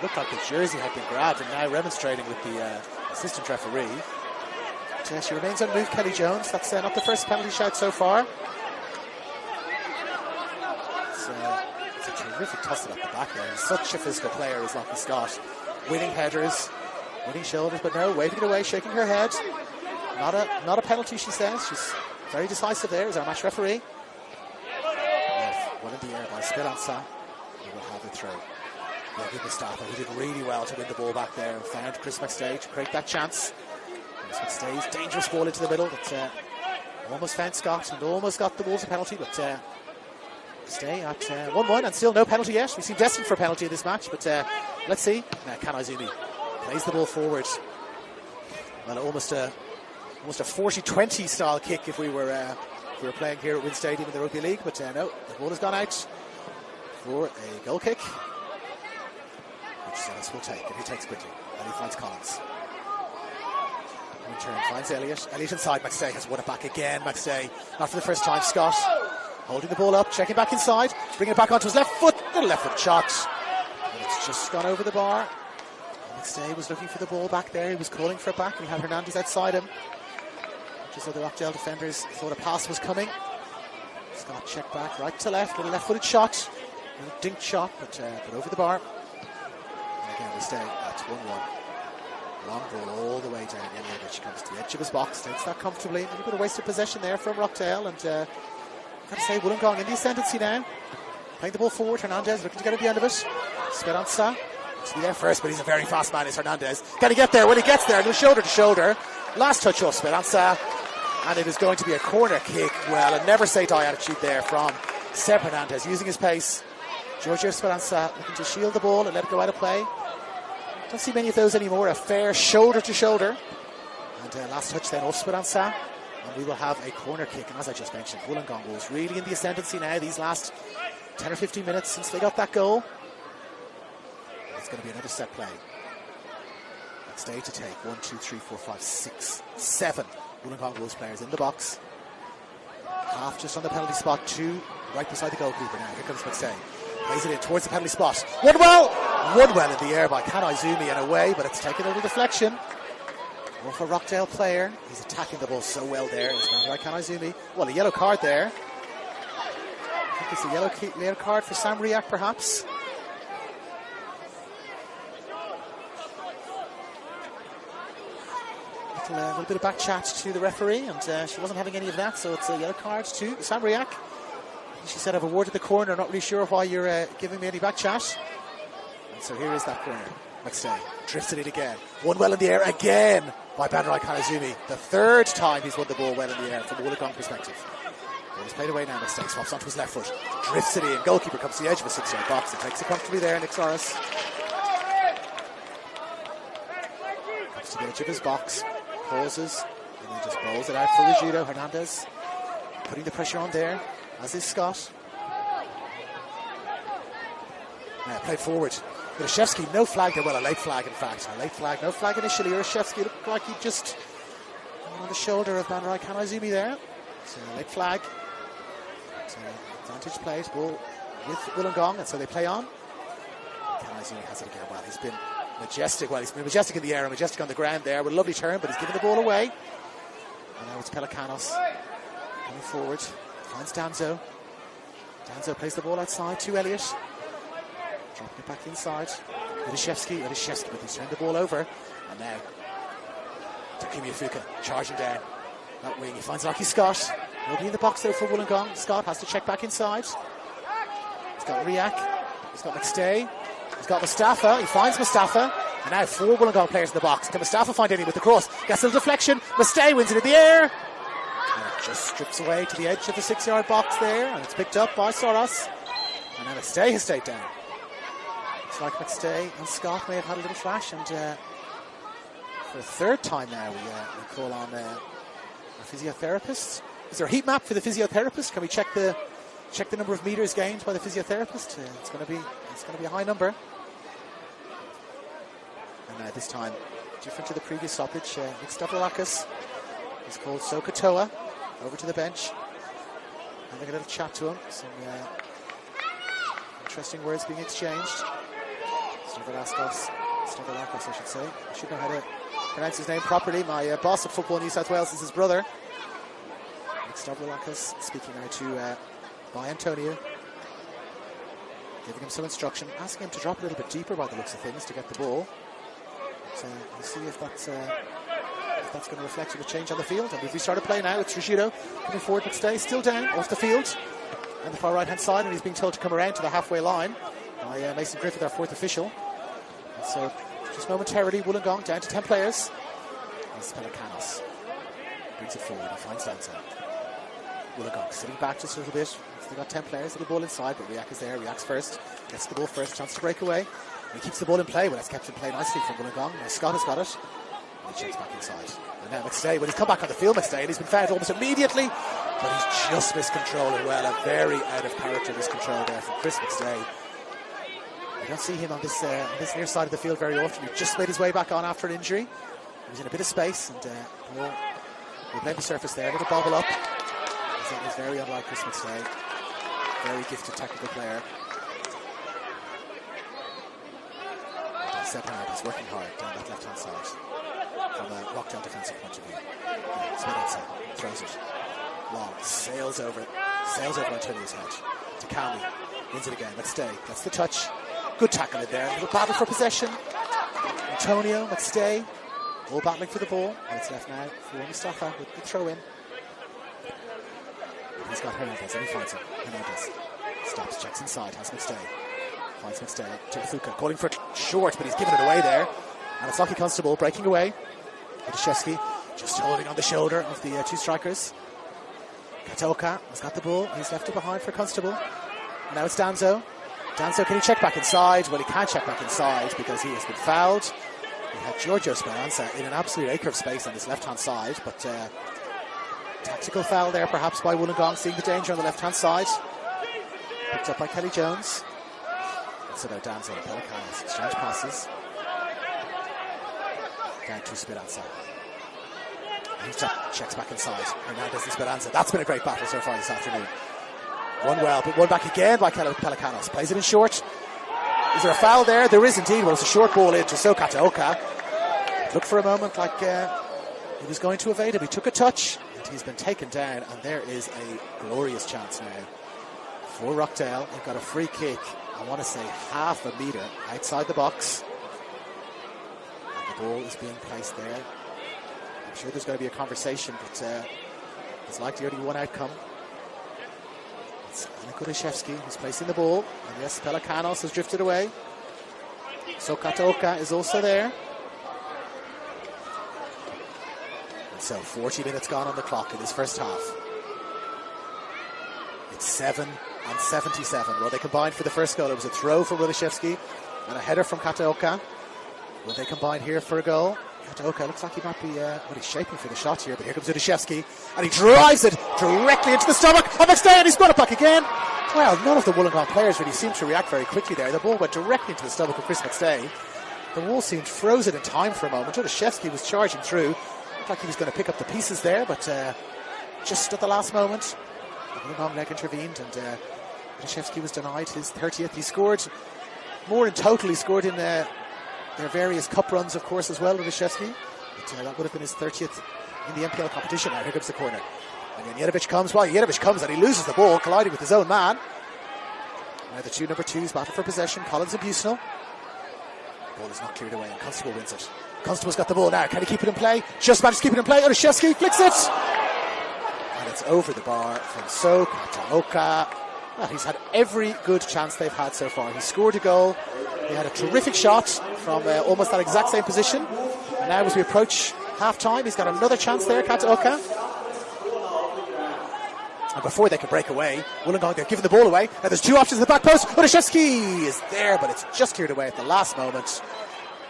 Looked like the jersey had been grabbed, and now remonstrating with the assistant referee. But, she remains unmoved, Kelly Jones. That's not the first penalty shout so far. It's a terrific tussle up the back there. He's such a physical player as Lockie Scott. Winning headers, winning shoulders, but no, waving it away, shaking her head. Not a penalty, she says. She's very decisive there as our match referee. One in the air by Speranza. He will have it through. Yacoub Mustafa, who did really well to win the ball back there and found Chris McStay to create that chance. Chris McStay's dangerous ball into the middle, but almost found Scott and almost got the Wolves a penalty, but McStay at 1-1 and still no penalty yet. We seem destined for a penalty in this match, but let's see. Now Kanai Zumi plays the ball forward. Well, almost a 40-20 style kick if we were playing here at Wynn Stadium in the Rugby League, but no, the ball has gone out for a goal kick, which Dennis will take, and he takes quickly, and he finds Collins. In turn, finds Elliott. Elliott inside. McStay has won it back again. McStay, not for the first time. Scott holding the ball up, checking back inside, bringing it back onto his left foot. Little left foot shot, and it's just gone over the bar. McStay was looking for the ball back there. He was calling for it back, and he had Hernandez outside him. Just so the Rockdale defenders thought a pass was coming. Scott checked back right to left, little left-footed shot, little dink shot, but over the bar. And again, we stay at 1-1. Long ball all the way down. Janjetovic comes to the edge of his box, takes that comfortably. A little bit of wasted possession there from Rockdale, and I've got to say, Wollongong in the ascendancy now. Playing the ball forward. Hernandez looking to get at the end of it. Speranza to be there first, but he's a very fast man, is Hernandez. Can he get there? When he gets there, no shoulder to shoulder. Last touch off Speranza, and it is going to be a corner kick. Well, a never say die attitude there from Seb Hernandez, using his pace. Giorgio Speranza looking to shield the ball and let it go out of play. Don't see many of those anymore. A fair shoulder to shoulder. And last touch then off Speranza, and we will have a corner kick. And as I just mentioned, Wollongong was really in the ascendancy now these last 10 or 15 minutes since they got that goal. It's going to be another set play. Stay to take 1, 2, 3, 4, 5, 6, 7 Wollongong Wolves players in the box. Half just on the penalty spot, 2 right beside the goalkeeper now. Here comes McStay. Plays it in towards the penalty spot. One well in the air by Kanai Zumi and away, but it's taken a little deflection. Off a Rockdale player. He's attacking the ball so well there. It's found by Kanai Zumi. Well, a yellow card there. I think it's a yellow card for Sam Riak, perhaps. A little bit of back chat to the referee, and she wasn't having any of that, so it's a yellow card to Sam Riak. She said, I've awarded the corner, not really sure why you're giving me any back chat. And so here is that corner. McStay drifted it again. Won well in the air again by Banrai Kanazumi. The third time he's won the ball well in the air from a Wollongong perspective. He's played away now. McStay swaps onto his left foot, drifts it in. Goalkeeper comes to the edge of a 6-yard box and takes it comfortably there. Nick Soros comes to the edge of his box, pauses, and then just bowls it out for Rigido. Hernandez putting the pressure on there, as is Scott. Now played forward. Urashevsky, no flag there. Well, a late flag, in fact. A late flag, no flag initially. Urashevsky looked like he just on the shoulder of Banrai Kanazumi there. So a late flag. So advantage played, ball with Wollongong, and so they play on. Kanazumi has it again. Well, he's been majestic. Well, he's been majestic in the air and majestic on the ground there with a lovely turn, but he's given the ball away. And now it's Pelecanos coming forward. Finds Danzo. Danzo plays the ball outside to Elliott. Dropping it back inside. Urashevsky, but he's turned the ball over. And now Takumi Ifuka charging down that wing. He finds Lockie Scott. Nobody in the box there for Wollongong. Scott has to check back inside. He's got Riak. He's got McStay. He's got Mustafa. He finds Mustafa. And now 4 Wollongong players in the box. Can Mustafa find any with the cross? Gets a little deflection. Mustay wins it in the air. And it just strips away to the edge of the 6-yard box there. And it's picked up by Soros. And now Mustay has stayed down. Looks like McStay and Scott may have had a little flash. And for the third time now, we call on a physiotherapist. Is there a heat map for the physiotherapist? Can we check the number of meters gained by the physiotherapist? It's going to be a high number. And this time, different to the previous stoppage, Nick Stavroulakis is called Sokotoa over to the bench. Having a little chat to him. Some interesting words being exchanged. Stavroulakis, I should say. I should know how to pronounce his name properly. My boss at Football New South Wales is his brother. Nick Stavroulakis speaking now to by Antonio, giving him some instruction, asking him to drop a little bit deeper by the looks of things to get the ball. So we'll see if that's going to reflect in the change on the field. And if we start to play now, it's Rigido coming forward, but stay still down off the field on the far right hand side, and he's being told to come around to the halfway line by Mason Griffith, our 4th official. And so just momentarily, Wollongong down to 10 players. As Pelecanos brings it forward, he finds Danzo. Wollongong sitting back just a little bit. They've got 10 players, little ball inside, but Riak is there. Riak's first, gets the ball first, chance to break away. And he keeps the ball in play. Well, it's kept in play nicely from Wollongong. Now Scott has got it. And he checks back inside. And now McStay, well, he's come back on the field, McStay, and he's been fouled almost immediately. But he's just miscontrolling well. A very out of character miscontrol there from Chris McStay. You don't see him on this near side of the field very often. He just made his way back on after an injury. He was in a bit of space, and we'll blame the surface there. A little bobble up. He's very unlike Chris McStay. Very gifted technical player. Seb Hernandez working hard down that left-hand side from a Rockdale defensive point of view. Spinazza throws it long, sails over Antonio's head. Takami wins it again. McStay gets the touch. Good tackle in there. A little battle for possession. Antonio, McStay, all battling for the ball. And it's left now for Mustafa with the throw in. He's got Hernandez and he finds him. Hernandez stops, checks inside, has McStay. Finds McStay to Ifuka, calling for it short, but he's given it away there. And it's Lockie Constable breaking away. Urashevsky just holding on the shoulder of the 2 strikers. Kataoka has got the ball. He's left it behind for Constable. And now it's Danzo. Danzo, can he check back inside? Well, he can't check back inside because he has been fouled. He had Giorgio Speranza in an absolute acre of space on his left-hand side, but tactical foul there perhaps by Wollongong, seeing the danger on the left-hand side. Picked up by Kelly Jones. So now Danzo and Pelecanos exchange passes. Down to Speranza. He checks back inside. Hernandez and Speranza. That's been a great battle so far this afternoon. One well, but one back again by Pelecanos. Plays it in short. Is there a foul there? There is indeed. Well, it's a short ball into Kataoka. Looked for a moment like he was going to evade him. He took a touch and he's been taken down. And there is a glorious chance now for Rockdale. They've got a free kick, I want to say half a metre outside the box. And the ball is being placed there. I'm sure there's going to be a conversation, but it's likely only one outcome. It's Kulishevsky is placing the ball. And yes, Pelikanos has drifted away. So Kataoka is also there. And so 40 minutes gone on the clock in this first half. It's 7-77. Well, they combined for the first goal. It was a throw from Kulishevsky and a header from Kataoka. Will they combine here for a goal? Kataoka looks like he might be he's shaping for the shot here, but here comes Kulishevsky and he drives it directly into the stomach of McStay, and he's got it back again. Well, none of the Wollongong players really seemed to react very quickly there. The ball went directly into the stomach of Chris McStay. The wall seemed frozen in time for a moment. Kulishevsky was charging through. Looked like he was going to pick up the pieces there, but just at the last moment, the Wollongong leg intervened, and Kulishevsky was denied his 30th. He scored more in total. He scored in their various cup runs, of course, as well, Kulishevsky. But that would have been his 30th in the NPL competition. Now here comes the corner. And Janjetovic comes. Well, Janjetovic comes and he loses the ball, colliding with his own man. Now the two number twos battle for possession. Collins and Busnell. The ball is not cleared away and Constable wins it. Constable's got the ball now. Can he keep it in play? Just managed to keep it in play. Kulishevsky flicks it. And it's over the bar from So Kataoka. Well, he's had every good chance they've had so far. He scored a goal. He had a terrific shot from almost that exact same position. And now as we approach half-time, he's got another chance there, Kataoka. And before they can break away, Wollongong, they've given the ball away. Now there's two options in the back post. Kulishevsky is there, but it's just cleared away at the last moment.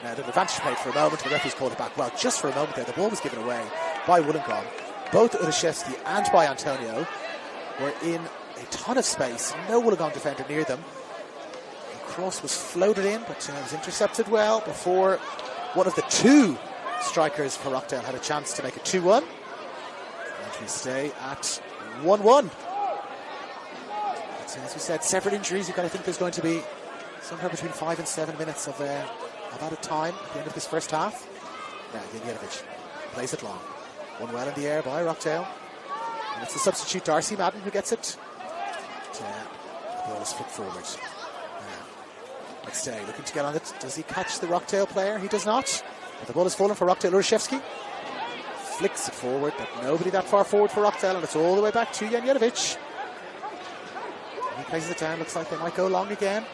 Now the advantage played for a moment, the referee's called it back. Well, just for a moment there, the ball was given away by Wollongong. Both Kulishevsky and by Antonio were in a ton of space. No Wollongong defender near them. The cross was floated in, but it was intercepted well before one of the two strikers for Rockdale had a chance to make it 2-1. And we stay at 1-1. So as we said, several injuries. You've got to think there's going to be somewhere between 5 and 7 minutes of added time at the end of this first half. Now Janjetovic plays it long. One well in the air by Rockdale. And it's the substitute Darcy Madden who gets it. The ball is flicked forward. McStay looking to get on it. Does he catch the Rockdale player? He does not. But the ball is fallen for Rockdale. Kulishevsky flicks it forward, but nobody that far forward for Rockdale, and it's all the way back to Janjetovic. He places it down. Looks like they might go long again.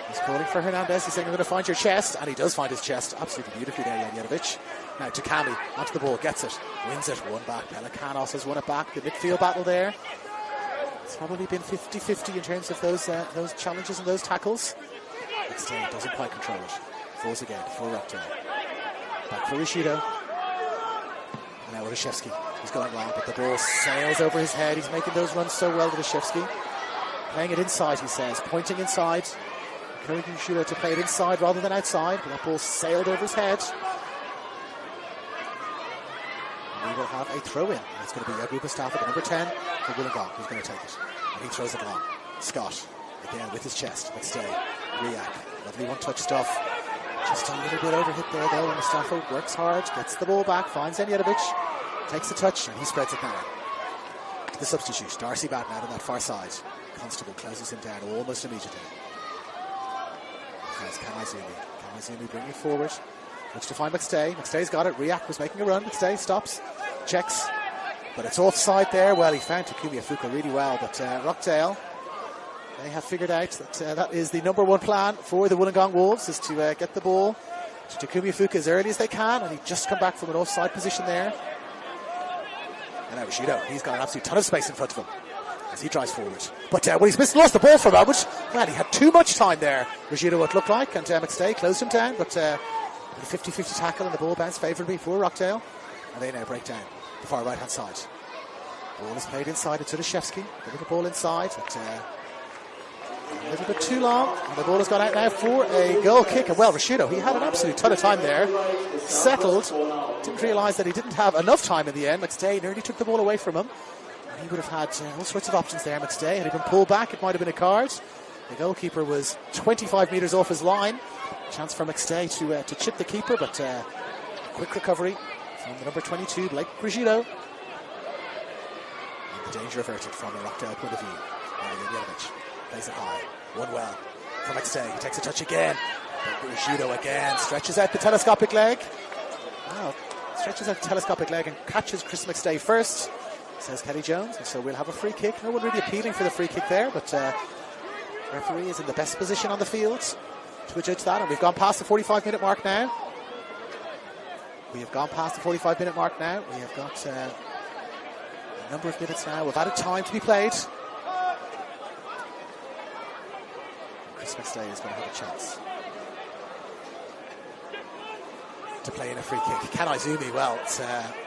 He's calling for Hernandez. He's saying, "I'm going to find your chest," and he does find his chest absolutely beautifully there, Janjetovic. Now to Kami, onto the ball, gets it, wins it, one back. Pelikanos has won it back. The midfield battle there. It's probably been 50-50 in terms of those challenges and those tackles. But still doesn't quite control it. Falls again for Rockdale. Back for Rishido. And now Kulishevsky. He's going long, but the ball sails over his head. He's making those runs so well, Kulishevsky. Playing it inside, he says. Pointing inside. Encouraging Rishido to play it inside rather than outside. But that ball sailed over his head. And we will have a throw-in. And it's going to be Yagu Mustafa, the number 10, for Wollongong, who's going to take it. And he throws it long. Scott, again with his chest. Let's stay. Riak. Lovely one-touch stuff. Just a little bit overhit there, though. And Mustafa works hard, gets the ball back, finds Janjetovic, takes the touch, and he spreads it now. The substitute, Darcy Madden out on that far side. Constable closes him down almost immediately. There's Kamazumi bringing it forward. Looks to find McStay. McStay's got it. Riak was making a run. McStay stops, checks, but it's offside there. Well, he found Takumi Afuka really well, but Rockdale, they have figured out that that is the number one plan for the Wollongong Wolves, is to get the ball to Takumi Afuka as early as they can, and he just come back from an offside position there. And now Rishido, he's got an absolute ton of space in front of him as he drives forward. But when he's lost the ball for a moment, well, he had too much time there, Rishido, it looked like, and McStay closed him down, but a 50-50 tackle and the ball bounced favourably for Rockdale, and they now break down the far right-hand side. Ball is played inside, it's Kulishevsky, a little ball inside, but a little bit too long, and the ball has gone out now for a goal kick. And well, Rishido, he had an absolute ton of time there, settled, didn't realise that he didn't have enough time in the end. McStay nearly took the ball away from him, and he would have had all sorts of options there. McStay, had he been pulled back, it might have been a card. The goalkeeper was 25 metres off his line. Chance for McStay to chip the keeper, but quick recovery from the number 22, Blake Rishido. And the danger averted from a Rockdale point of view. Janjetovic plays it high. One well for McStay. He takes a touch again. But Rishido again stretches out the telescopic leg. Wow, stretches out the telescopic leg and catches Chris McStay first. says Kelly Jones. And so we'll have a free kick. No one really appealing for the free kick there, but referee is in the best position on the field to judge that. And we've gone past the 45-minute mark now. We have gone past the 45-minute mark now. We have got a number of minutes now of added time to be played. Chris McStay is going to have a chance to play in a free kick. Can Izumi? Well,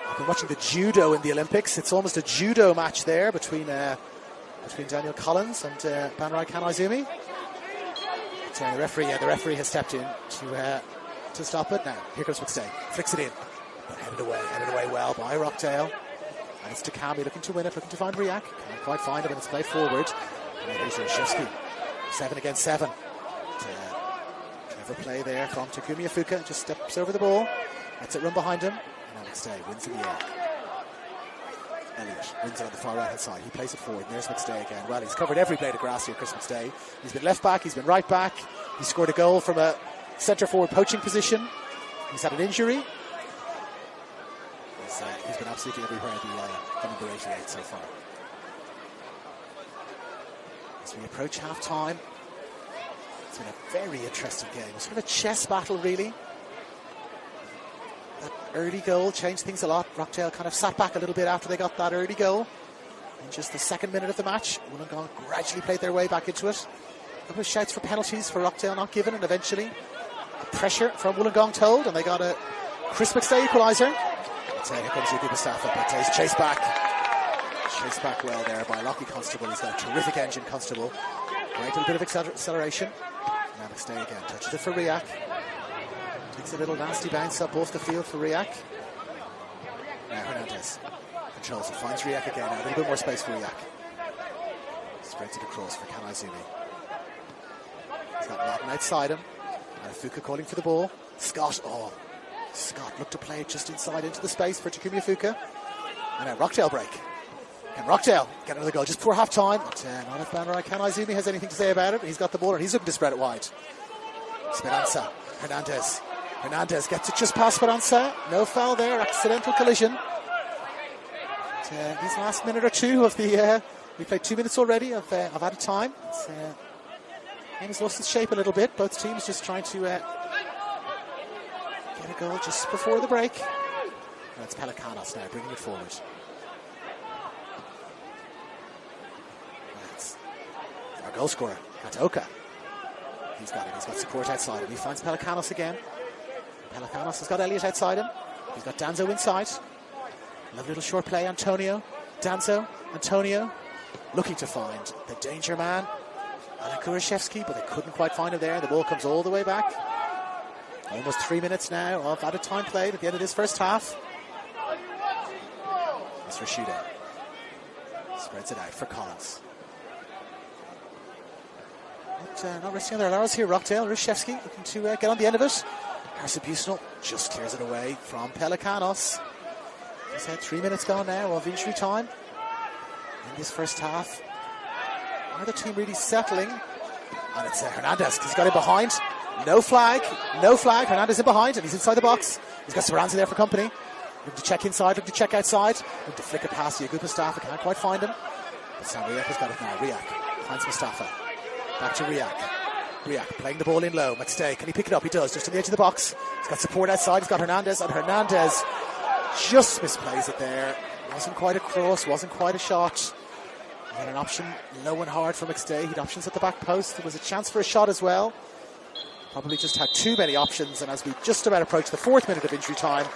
I've been watching the judo in the Olympics. It's almost a judo match there between Daniel Collins and Banrai Kan Izumi. The referee has stepped in to stop it. Now here comes McStay, flicks it in, but headed away well by Rockdale. And it's Takami looking to win it, looking to find Riak. Can't quite find him, and it's played forward. And here's Rashevsky, 7 against 7. Clever play there from Takumi Afuka, just steps over the ball, lets it run behind him, and now McStay wins in the air. Elliott wins it on the far right hand side. He plays it forward, and there's McStay again. Well, he's covered every blade of grass here, Chris McStay. He's been left back, he's been right back. He scored a goal from a centre forward poaching position. He's had an injury. He's been absolutely everywhere, the number 88 so far. As we approach half time, it's been a very interesting game. It's sort of a chess battle, really. That early goal changed things a lot. Rockdale kind of sat back a little bit after they got that early goal. In just the second minute of the match, Wollongong gradually played their way back into it. A couple of shouts for penalties for Rockdale not given, and eventually pressure from Wollongong told, and they got a Chris McStay equaliser. Here comes Yuki Mustafa, but he's chased back well there by Lockie Constable. He's got a terrific engine, Constable. Great little bit of acceleration. Now McStay again, touches it for Riak. Takes a little nasty bounce up off the field for Riak. Now Hernandez controls it, finds Riak again. Now a little bit more space for Riak. Spreads it across for Kan Izumi. He's got Martin outside him. And Fuka calling for the ball. Scott looked to play it just inside into the space for Takumi Afuka. And now Rockdale break. Can Rockdale get another goal just before half time? But not if Banrai Kan Izumi has anything to say about it. He's got the ball and he's looking to spread it wide. Speranza, Hernandez gets it just past Speranza. No foul there, accidental collision. But, these last minute or two of the... we played 2 minutes already of added time. Game has lost its shape a little bit. Both teams just trying to get a goal just before the break. And it's Pelikanos now bringing it forward. That's our goal scorer, Kataoka. He's got support outside him. He finds Pelikanos again. Pelikanos has got Elliott outside him. He's got Danzo inside. Lovely little short play, Antonio. Danzo, Antonio, looking to find the danger man, Alek Kurashevsky, but they couldn't quite find him there. The ball comes all the way back. Almost 3 minutes now of added time played at the end of this first half. It's Rashido. Spreads it out for Collins. But, not resting on their laurels here, Rockdale. Rashevsky looking to get on the end of it. Harsabusnal just clears it away from Pelikanos. He's had 3 minutes gone now of injury time in this first half. Another team really settling. And it's Hernandez. He's got him behind. No flag. Hernandez in behind, and he's inside the box. He's got Speranza there for company. Looking to check inside, looking to check outside. Looking to flick it past Yagup Mustafa. Can't quite find him. But Sam Riak has got it now. Riak finds Mustafa. Back to Riak. Riak playing the ball in low. McStay, can he pick it up? He does, just on the edge of the box. He's got support outside. He's got Hernandez, and Hernandez just misplays it there. Wasn't quite a cross, wasn't quite a shot. He had an option low and hard for McStay. He had options at the back post. There was a chance for a shot as well. Probably just had too many options, and as we just about approach the 4th minute of injury time,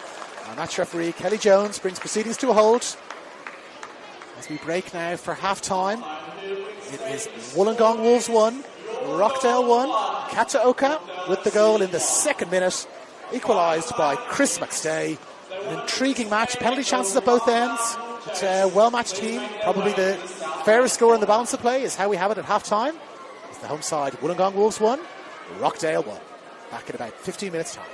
our match referee Kelly Jones brings proceedings to a halt. As we break now for half time, it is Wollongong Wolves 1, Rockdale 1, Kataoka with the goal in the 2nd minute, equalised by Chris McStay. An intriguing match, penalty chances at both ends. It's a well-matched team. Probably the fairest score in the balance of play is how we have it at half time. It's the home side, Wollongong Wolves 1, Rockdale 1. Back in about 15 minutes time.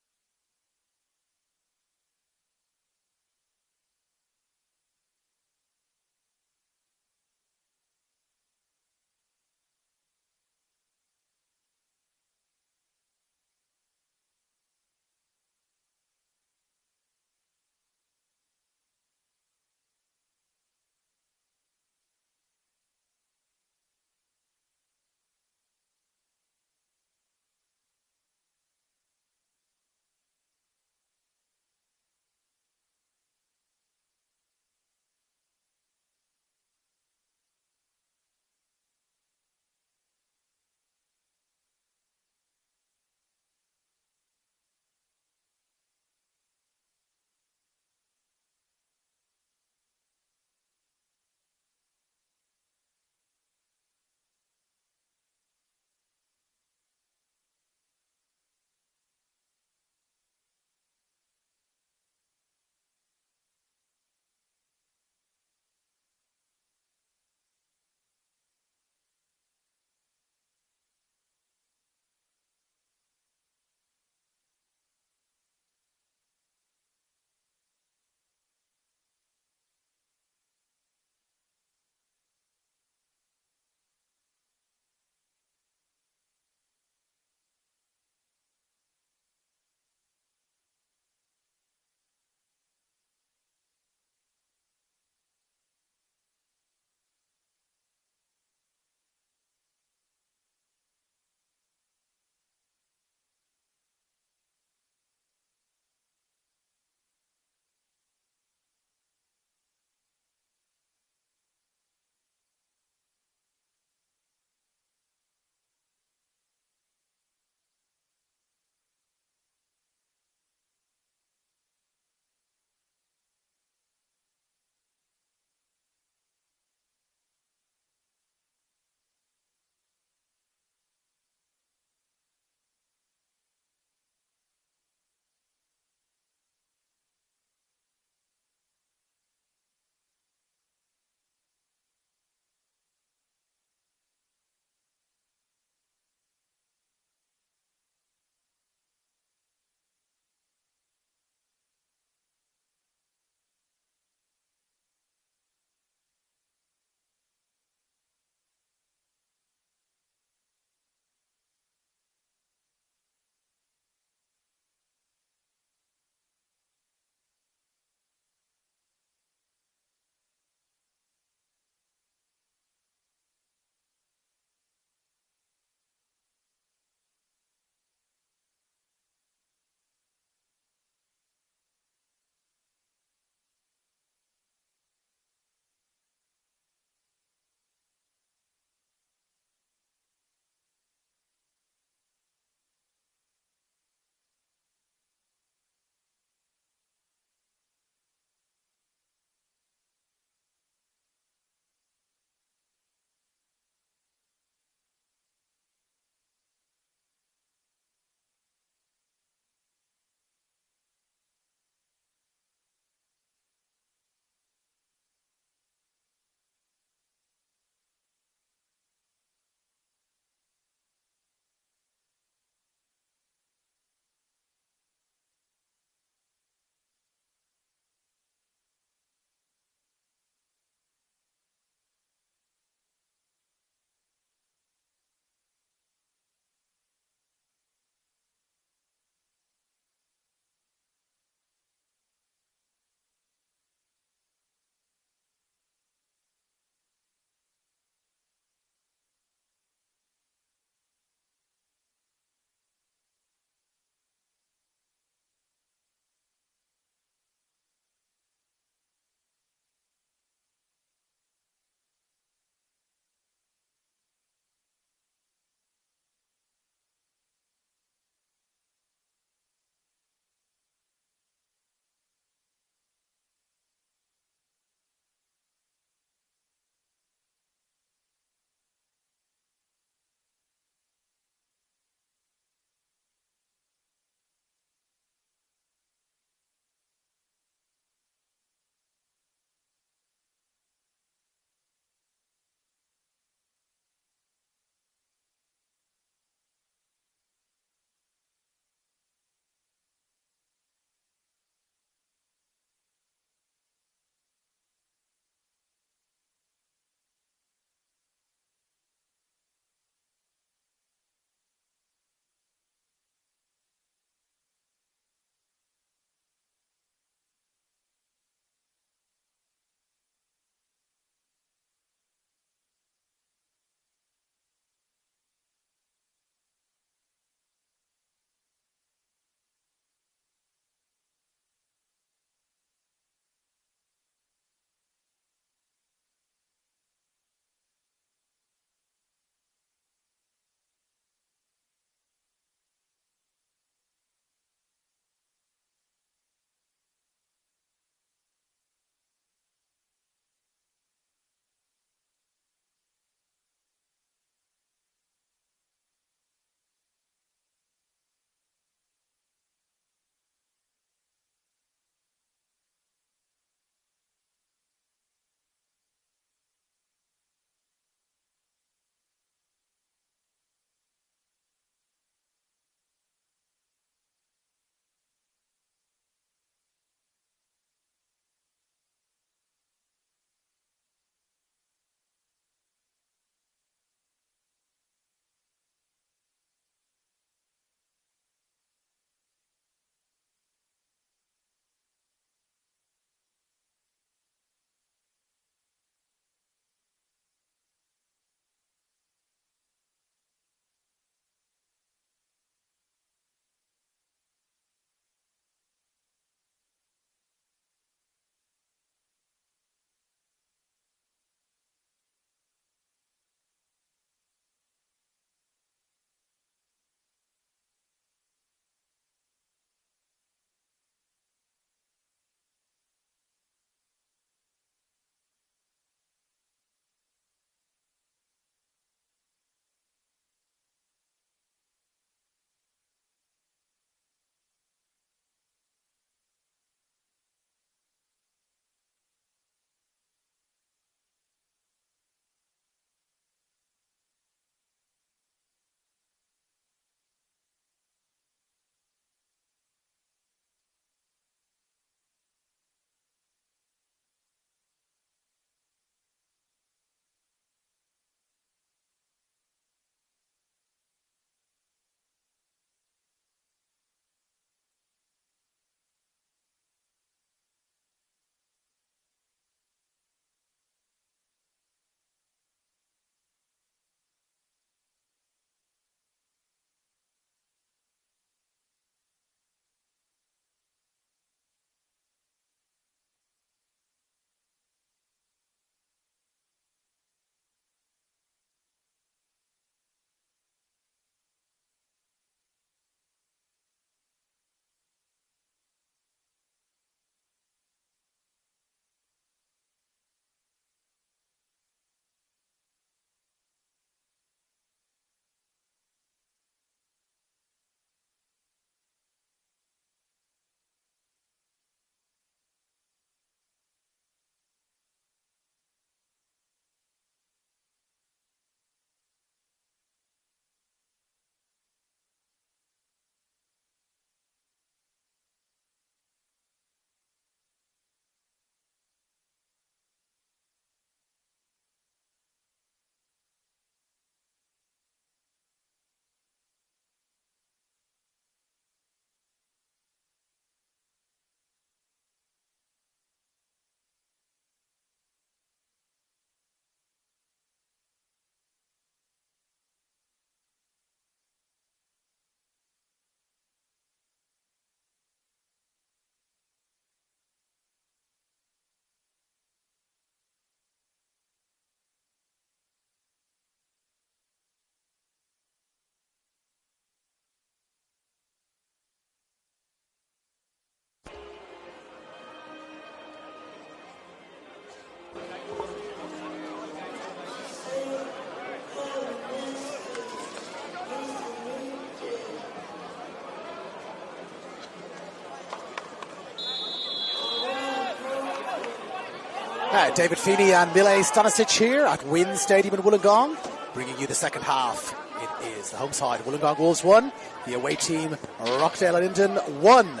David Feeney and Mile Stanisic here at Wynn Stadium in Wollongong, bringing you the second half. It is the home side, Wollongong Wolves 1, the away team, Rockdale Ilinden 1.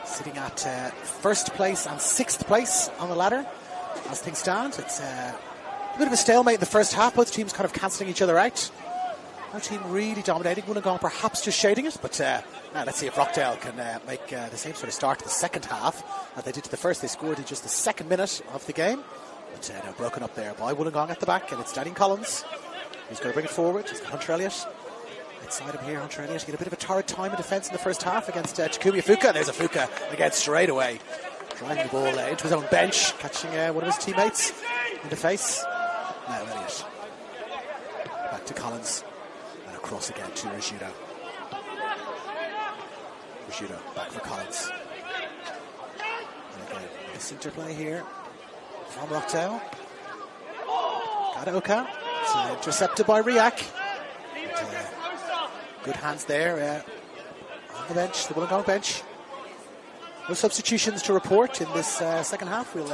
Sitting at first place and sixth place on the ladder as things stand. It's a bit of a stalemate in the first half, both teams kind of cancelling each other out. No team really dominating, Wollongong perhaps just shading it, but let's see if Rockdale can make the same sort of start to the second half as they did to the first. They scored in just the second minute of the game, but now broken up there by Wollongong at the back, and it's Danny Collins who's going to bring it forward. He's got Hunter Elliott inside him here. Hunter Elliott get a bit of a torrid time in defence in the first half against Takumi Fuka. There's a Fuka again straight away, driving the ball into his own bench, catching one of his teammates in the face. Now Elliott back to Collins. Cross again to Risciuto. Risciuto back for Collins. And again, this interplay here from Rockdale. Kadaoka. It's intercepted by Riak. Good hands there on the bench, the Wollongong bench. No substitutions to report in this second half. We'll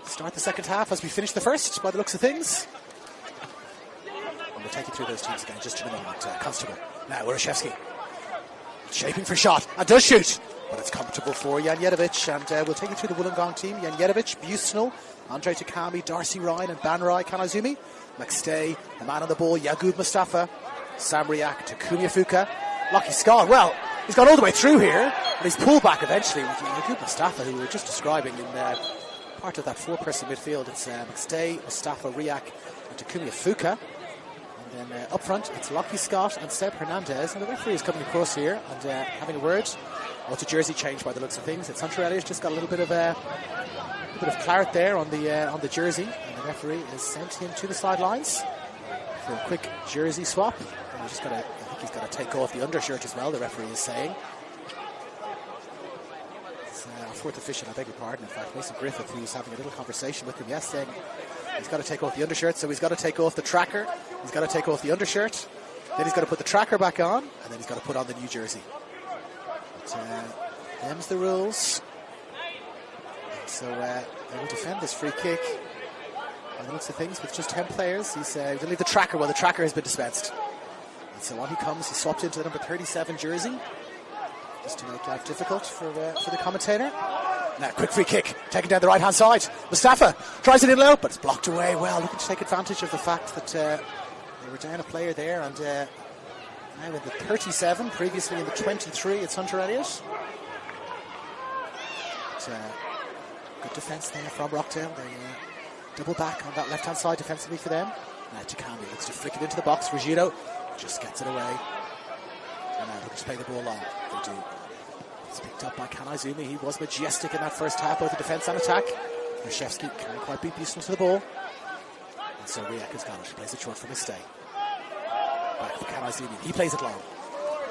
start the second half as we finish the first by the looks of things. We'll take you through those teams again just in a moment. Constable. Now Urashevsky. Shaping for shot. And does shoot. But it's comfortable for Jan Jedovic. And we'll take you through the Wollongong team. Jan Jedovic, Busnell, Andre Takami, Darcy Ryan and Banrai Kanazumi. McStay, the man on the ball, Yagub Mustafa, Sam Riak, Takumi Fuka. Lockie Scott. Well, he's gone all the way through here. But he's pulled back eventually with Yagub Mustafa, who we were just describing in part of that four-person midfield. It's McStay, Mustafa, Riak and Takumi Fuka. And then up front, it's Lockie Scott and Seb Hernandez. And the referee is coming across here and having a word. Oh, it's a jersey change by the looks of things. It's Hunter Elliott, just got a little bit of claret there on the jersey. And the referee has sent him to the sidelines for a quick jersey swap. And I think he's got to take off the undershirt as well, the referee is saying. It's our fourth official, I beg your pardon, in fact, Mason Griffith, who's having a little conversation with him, saying he's got to take off the undershirt, so he's got to take off the tracker, he's got to take off the undershirt, then he's got to put the tracker back on, and then he's got to put on the new jersey. But them's the rules. So they will defend this free kick. By the looks of things, with just 10 players, he's going to leave the tracker. Well, the tracker has been dispensed. And so on he comes, he's swapped into the number 37 jersey, just to make life difficult for the commentator. Now, quick free kick, taken down the right-hand side. Mustafa tries it in low, but it's blocked away. Well, looking to take advantage of the fact that they were down a player there. And now in the 37, previously in the 23, it's Hunter Elliott. But, good defence there from Rockdale. They double back on that left-hand side defensively for them. Now Takami looks to flick it into the box. Risciuto just gets it away. And now looks to play the ball long. They do. It's picked up by Kanazumi. He was majestic in that first half, both the defence and attack. Urashevsky can't quite beat Busnell to the ball. And so Riak has got it. He plays it short for McStay. Back for Kanazumi. He plays it long.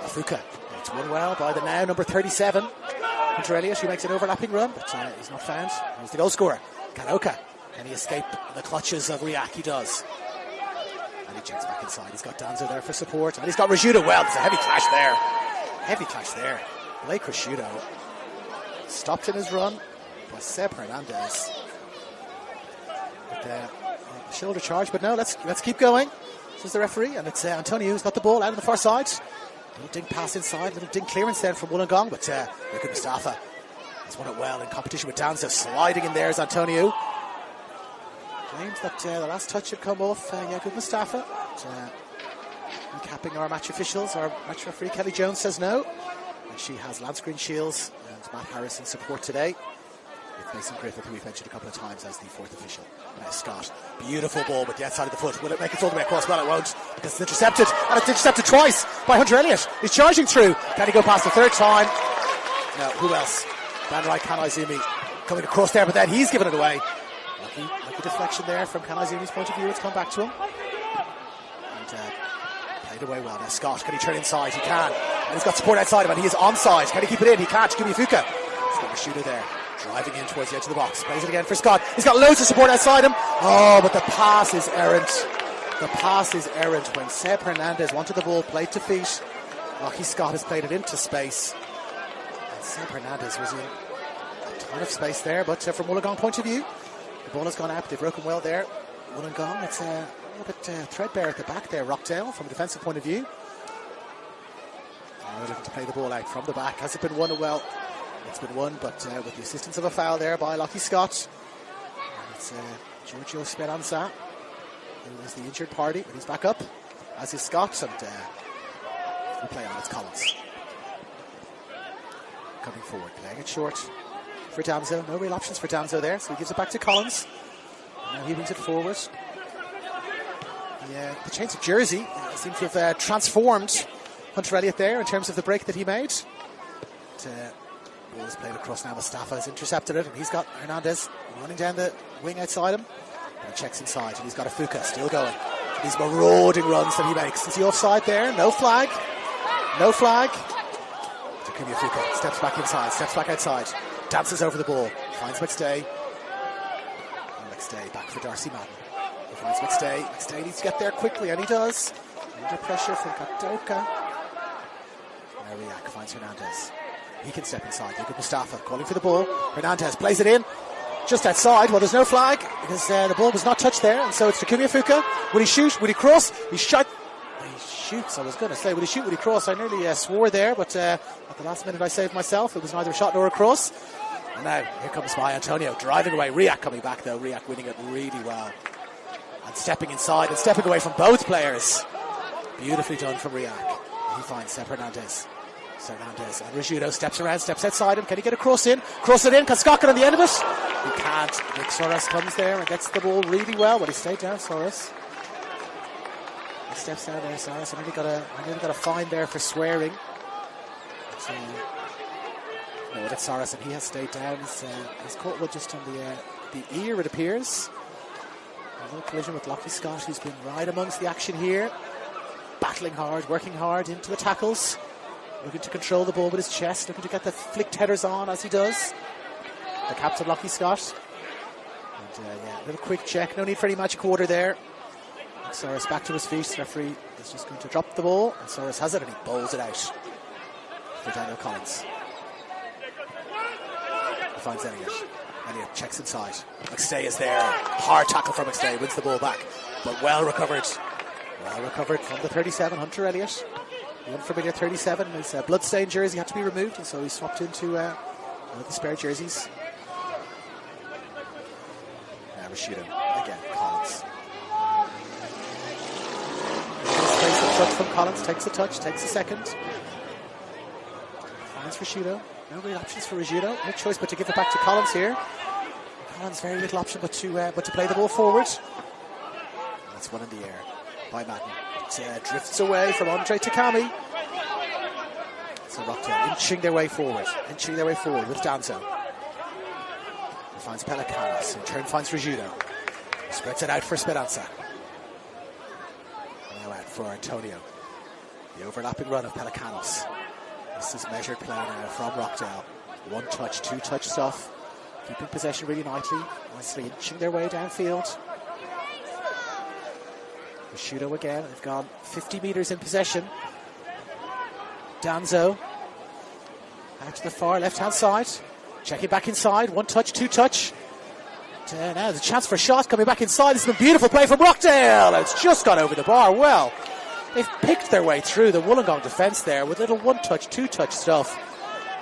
Fuka. It's won well by the now number 37. Hunter Elliott, who makes an overlapping run, but he's not found. He's the goal scorer. Kadaoka. Can he escape the clutches of Riak? He does. And he jumps back inside. He's got Danzo there for support. And he's got Risciuto. Well, there's a heavy clash there. Heavy clash there. Blake Risciuto stopped in his run by Seb Hernandez. With shoulder charge, but no, let's keep going. This is the referee, and it's Antonio who's got the ball out on the far side. Little dink pass inside, little dink clearance then from Wollongong, but Yagub Mustafa has won it well in competition with Danzo. Sliding in there is Antonio. Claims that the last touch had come off Yagub Mustafa. Recapping our match officials, our match referee Kelly Jones says no. And she has Lance Green Shields and Matt Harris in support today, with Mason Griffith, who we've mentioned a couple of times as the fourth official. Now Scott, beautiful ball with the outside of the foot. Will it make it all the way across? Well, it won't, because it's intercepted, and it's intercepted twice by Hunter Elliott. He's charging through. Can he go past the third time? No, who else? Banrai Kanazumi coming across there, but then he's given it away. Lucky deflection there from Kanazumi's point of view. It's come back to him. And played away well. Now Scott, can he turn inside? He can. And he's got support outside him, and he is onside. Can he keep it in? He can't. Give me Fuka. He's got a shooter there. Driving in towards the edge of the box. Plays it again for Scott. He's got loads of support outside him. Oh, but the pass is errant. The pass is errant when Seb Hernandez wanted the ball played to feet. Lockie Scott has played it into space. And Seb Hernandez was in a ton of space there, but from Wollongong point of view, The ball has gone out, but they've broken well there. Wollongong, it's a little bit threadbare at the back there, Rockdale, from a defensive point of view. Looking to play the ball out from the back. Has it been won? Well, it's been won, but with the assistance of a foul there by Lockie Scott. And it's Giorgio Speranza, who is the injured party, but he's back up, as is Scott, and we'll play on. It's Collins. Coming forward, playing it short for Danzo. No real options for Danzo there, so he gives it back to Collins. Now he brings it forward. The change of jersey seems to have transformed Hunter Elliott there in terms of the break that he made. Ball is played across now. Mustafa has intercepted it, and he's got Hernandez running down the wing outside him. And he checks inside, and he's got Afuka still going. And these marauding runs that he makes. Is he offside there? No flag. No flag. Takumi Afuka steps back inside, steps back outside, dances over the ball, finds McStay. And McStay back for Darcy Madden. He finds McStay. McStay needs to get there quickly, and he does. Under pressure from Kadoka. Now Riak finds Hernandez. He can step inside. Look at Mustafa calling for the ball. Hernandez plays it in just outside. Well, there's no flag because the ball was not touched there, and so it's Takumi Afuka. Will he shoot? Will he cross? He shot. He shoots. I was going to say, will he shoot? Will he cross? I nearly swore there, but at the last minute I saved myself. It was neither a shot nor a cross. And now here comes by Antonio driving away. Riak coming back though. Riak winning it really well and stepping inside and stepping away from both players. Beautifully done from Riak. He finds Sep Hernandez. Hernandez and Rizzuto steps around, steps outside him. Can he get a cross in? Cross it in. Can Scott get on the end of it? He can't. Nick Soros comes there and gets the ball really well. But he stayed down, Soros. He steps down there, Soros. I nearly got a fine there for swearing. So, no, that's Soros, and he has stayed down. He's caught one just on the ear, it appears. A little collision with Lockie Scott, who's been right amongst the action here. Battling hard, working hard into the tackles. Looking to control the ball with his chest, looking to get the flicked headers on as he does. The captain, Lockie Scott. And a little quick check, no need for any magic order there. Soros back to his feet, the referee is just going to drop the ball, and Soros has it and he bowls it out for Daniel Collins. He finds Elliott. Elliott checks inside. McStay is there. Hard tackle from McStay, wins the ball back, but well recovered. Well recovered from the 37, Hunter Elliott. The unfamiliar 37, his bloodstained jersey had to be removed, and so he swapped into one of the spare jerseys. Rizzuto, again, Collins. Takes the touch from Collins, takes a touch, takes a second. Finds Rizzuto. No real options for Rizzuto. No choice but to give it back to Collins here. Collins, very little option but to play the ball forward. And that's one in the air by Madden. Drifts away from Andre Takami. So Rockdale inching their way forward with Danzo. He finds Pelicanos, in turn finds Rizzuto. Spreads it out for Speranza. Now out for Antonio. The overlapping run of Pelicanos. This is measured play now from Rockdale. One touch, two touch stuff. Keeping possession really nicely inching their way downfield. Rizzuto again. They've gone 50 metres in possession. Danzo out to the far left-hand side. Checking back inside. One touch, two touch. Now there's a chance for a shot coming back inside. This has been a beautiful play from Rockdale. It's just gone over the bar. Well, they've picked their way through the Wollongong defence there with little one touch, two touch stuff.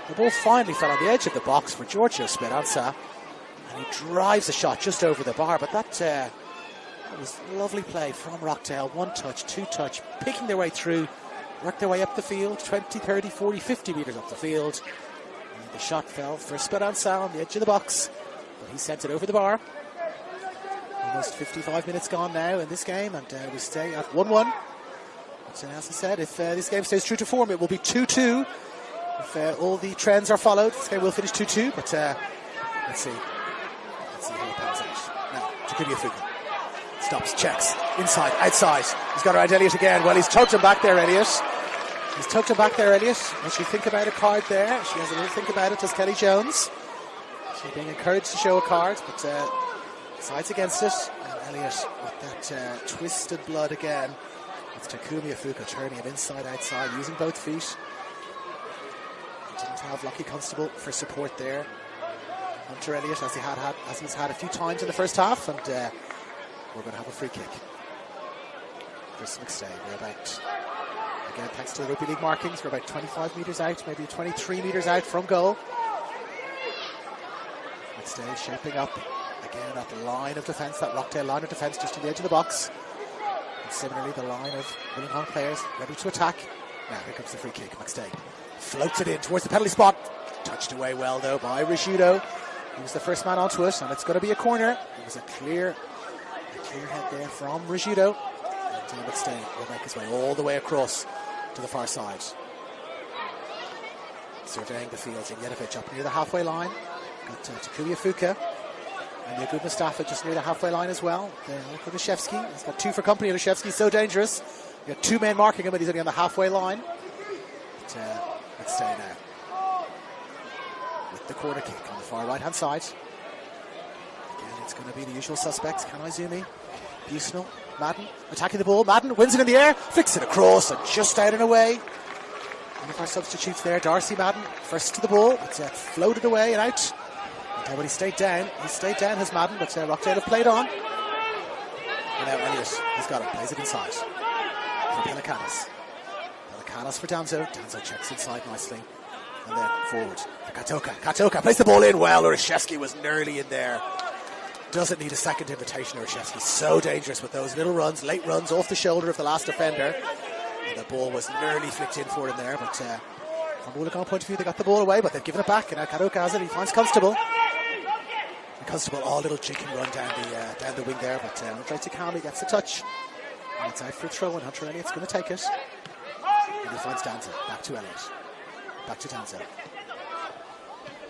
The ball finally fell on the edge of the box for Giorgio Speranza. And he drives a shot just over the bar. But that was a lovely play from Rockdale. One touch, two touch, picking their way through, worked their way up the field, 20, 30, 40, 50 metres up the field. And the shot fell for Speranza on the edge of the box, but he sent it over the bar. Almost 55 minutes gone now in this game, and we stay at 1-1. But as I said, if this game stays true to form, it will be 2-2. If all the trends are followed, this game will finish 2-2, but let's see how it pans out. Now, Takumi Afuka. Stops, checks, inside, outside. He's got around Elliott again. Well, he's tugged him back there, Elliott. Does she think about a card there? She has a little think about it, does Kelly Jones. She's being encouraged to show a card, but decides against it. And Elliott with that twisted blood again. It's Takumi Afuka turning it inside, outside, using both feet. He didn't have Lockie Constable for support there. Hunter Elliott, as he's had a few times in the first half, and we're going to have a free kick. Chris McStay, we're about, again, thanks to the rugby league markings, we're about 25 metres out, maybe 23 metres out from goal. McStay shaping up again at the line of defence, that Rockdale line of defence just to the edge of the box. And similarly, the line of Wollongong players ready to attack. Now, here comes the free kick. McStay floats it in towards the penalty spot. Touched away well, though, by Risciuto. He was the first man onto it, and it's going to be a corner. It was a clear head there from Risciuto. And McStay will make his way all the way across to the far side. Surveying the field, Janovic up near the halfway line. Got Takumi Afuka. And Jakub Mustafa just near the halfway line as well. There, look at Olszewski. He's got two for company. Olszewski's so dangerous. You've got two men marking him, but he's only on the halfway line. But McStay now with the corner kick on the far right-hand side. Again, it's going to be the usual suspects. Kanaizumi, Busnell, Madden attacking the ball. Madden wins it in the air, flicks it across and just out and away. One of our substitutes there, Darcy Madden, first to the ball. It's floated away and out. But he stayed down. He stayed down, has Madden, but Rockdale have played on. And now Elliott has got it, plays it inside. For Pelikanis. Pelikanis for Danzo. Danzo checks inside nicely. And then forward for Katoka. Katoka plays the ball in well. Olszewski was nearly in there. Doesn't need a second invitation, Olszewski. So dangerous with those little runs, late runs off the shoulder of the last defender. And the ball was nearly flicked in for him there, but from Wollongong point of view, they got the ball away, but they've given it back. And now Katoka has it. He finds Constable. Constable, all little jinking run down the wing there, but Andre Takami gets the touch. And it's out for a throw, and Hunter Elliott's going to take it. And he finds Danzo. Back to Elliott. Back to Danzo.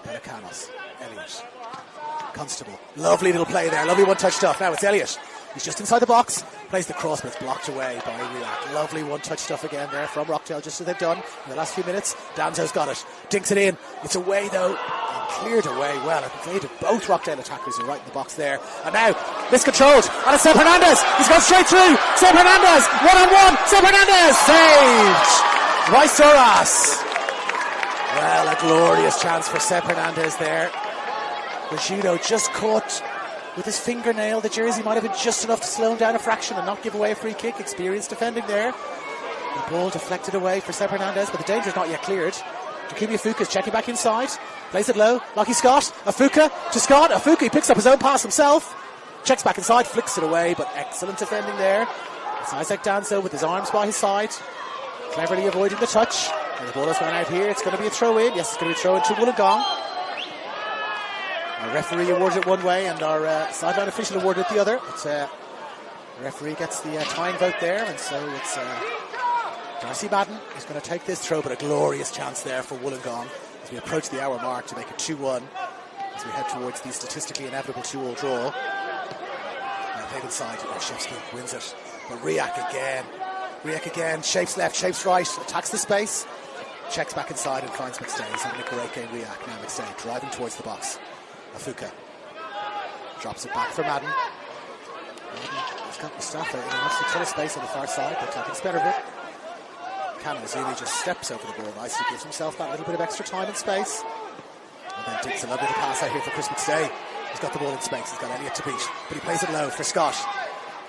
Pelikanos. Elliott. Constable. Lovely little play there. Lovely one-touch stuff. Now it's Elliott. He's just inside the box. Plays the cross, but it's blocked away by Riak. Lovely one-touch stuff again there from Rockdale, just as they've done in the last few minutes. Danzo's got it. Dinks it in. It's away, though. Cleared away well. It evaded both Rockdale attackers who are right in the box there. And now, miscontrolled. And it's Seb Hernandez. He's gone straight through. Seb Hernandez. One-on-one. Seb Hernandez. Saved. Raisoras. Well, a glorious chance for Seb Hernandez there. Risciuto just caught with his fingernail. The jersey might have been just enough to slow him down a fraction and not give away a free kick. Experienced defending there. The ball deflected away for Seb Hernandez, but the danger is not yet cleared. Takumi Afuka is checking back inside. Plays it low. Lockie Scott. Afuka to Scott. Afuka, he picks up his own pass himself. Checks back inside, flicks it away, but excellent defending there. It's Isaac Danzo with his arms by his side. Cleverly avoiding the touch. And the ball has gone out here. It's going to be a throw in. Yes, it's going to be a throw in to Wollongong. Our referee awarded it one way and our sideline official awarded it the other. But the referee gets the tying vote there, and so it's Darcy Madden is going to take this throw, but a glorious chance there for Wollongong as we approach the hour mark to make it 2-1 as we head towards the statistically inevitable 2-all draw. Now played inside, Olszewski wins it, but Riak again, shapes left, shapes right, attacks the space, checks back inside and finds McStay. He's having a great game, Riak. Now McStay driving towards the box. Afuka drops it back for Madden. He's got Mustafa in a nice ton of space on the far side, but I think it's better of it. Kanaizumi just steps over the ball nicely, gives himself that little bit of extra time and space. And then takes a lovely little pass out here for Chris McStay. He's got the ball in space, he's got Elliott to beat, but he plays it low for Scott.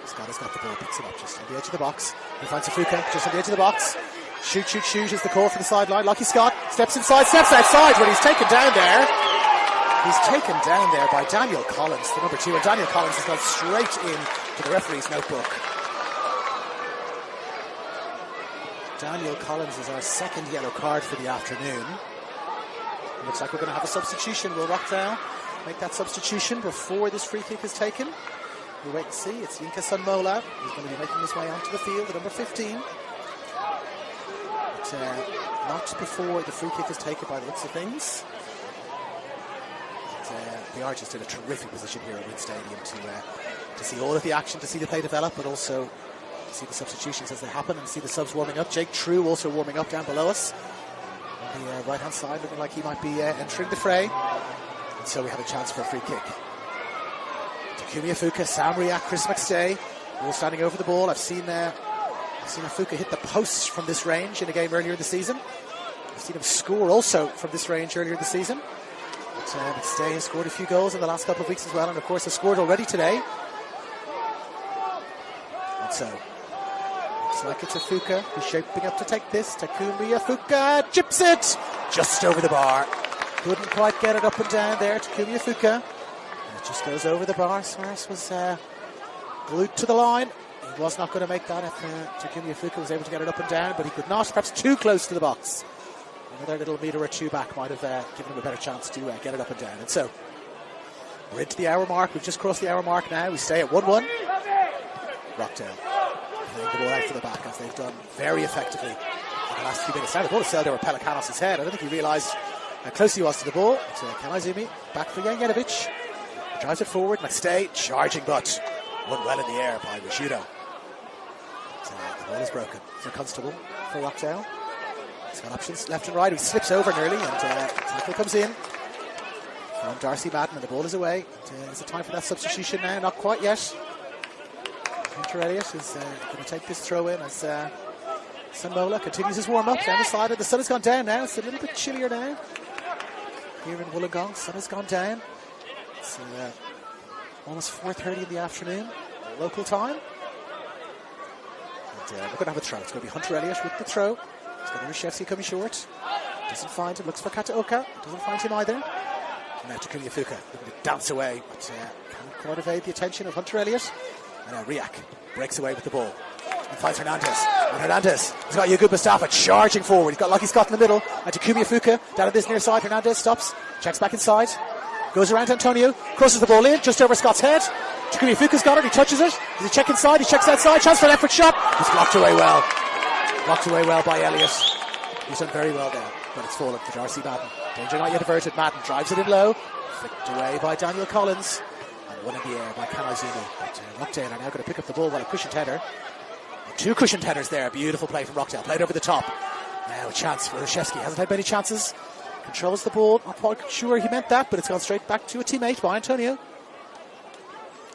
Scott has got the ball, picks it up just on the edge of the box. He finds Afuka just on the edge of the box. Shoot is the call for the sideline. Lockie Scott steps inside, steps outside, but he's taken down there. He's taken down there by Daniel Collins, the number 2, and Daniel Collins has gone straight in to the referee's notebook. Daniel Collins is our second yellow card for the afternoon. Looks like we're going to have a substitution. Will Rockdale make that substitution before this free kick is taken? We'll wait and see. It's Yinka Sunmola who's going to be making his way onto the field, the number 15. But not before the free kick is taken by the looks of things. But, they are just in a terrific position here at Wynn Stadium to see all of the action, to see the play develop, but also see the substitutions as they happen and see the subs warming up. Jake True also warming up down below us on the right hand side, looking like he might be entering the fray, and so we have a chance for a free kick. Takumi Afuka, Sam Riak, Chris McStay all standing over the ball. I've seen Afuka hit the posts from this range in a game earlier in the season. I've seen him score also from this range earlier in the season. But McStay has scored a few goals in the last couple of weeks as well, and of course has scored already today. And so, looks like it's Afuka who's shaping up to take this. Takumi Afuka chips it just over the bar. Couldn't quite get it up and down there. Takumi Afuka. And it just goes over the bar. Suarez was glued to the line. He was not going to make that if Takumi Afuka was able to get it up and down, but he could not. Perhaps too close to the box. Another little metre or two back might have given him a better chance to get it up and down. And so, we're into the hour mark. We've just crossed the hour mark now. We stay at 1-1. Rockdale playing the ball out for the back, as they've done very effectively in the last few minutes. Now the ball is sailed over Pelikanos' head. I don't think he realised how close he was to the ball. But Kanaizumi back for Janjetovic. Drives it forward. McStay charging, but won well in the air by Rishudo. The ball is broken for Constable for Rockdale. He's got options left and right. He slips over nearly, and tackle comes in from Darcy Madden, and the ball is away. And, is it time for that substitution now? Not quite yet. Hunter Elliott is going to take this throw in as Sunmola continues his warm-up down the side. The sun has gone down now. It's a little bit chillier now here in Wollongong. Sun has gone down. It's almost 4:30 in the afternoon, local time. And we're going to have a throw. It's going to be Hunter Elliott with the throw. It's got Ryszewski coming short. Doesn't find him. Looks for Kataoka. Doesn't find him either. And now Takumi Afuka looking to dance away, but can't quite evade the attention of Hunter Elliott. And now Riak breaks away with the ball and finds Hernandez. And Hernandez has got Yaguba Mustafa charging forward. He's got Lucky Scott in the middle. And Takumi Afuka down at this near side. Hernandez stops, checks back inside, goes around Antonio, crosses the ball in just over Scott's head. Takumi Afuka's got it. He touches it. Does he check inside? He checks outside. Chance for an effort shot. He's blocked away well. Blocked away well by Elliott. He's done very well there, but it's fallen for Darcy Madden. Danger not yet averted. Madden drives it in low, flicked away by Daniel Collins, and one in the air by Kanaizumi. But Rockdale are now going to pick up the ball while a cushioned header. And two cushioned headers there. Beautiful play from Rockdale. Played over the top. Now a chance for Ryszewski. Hasn't had many chances. Controls the ball. Not quite sure he meant that, but it's gone straight back to a teammate by Antonio.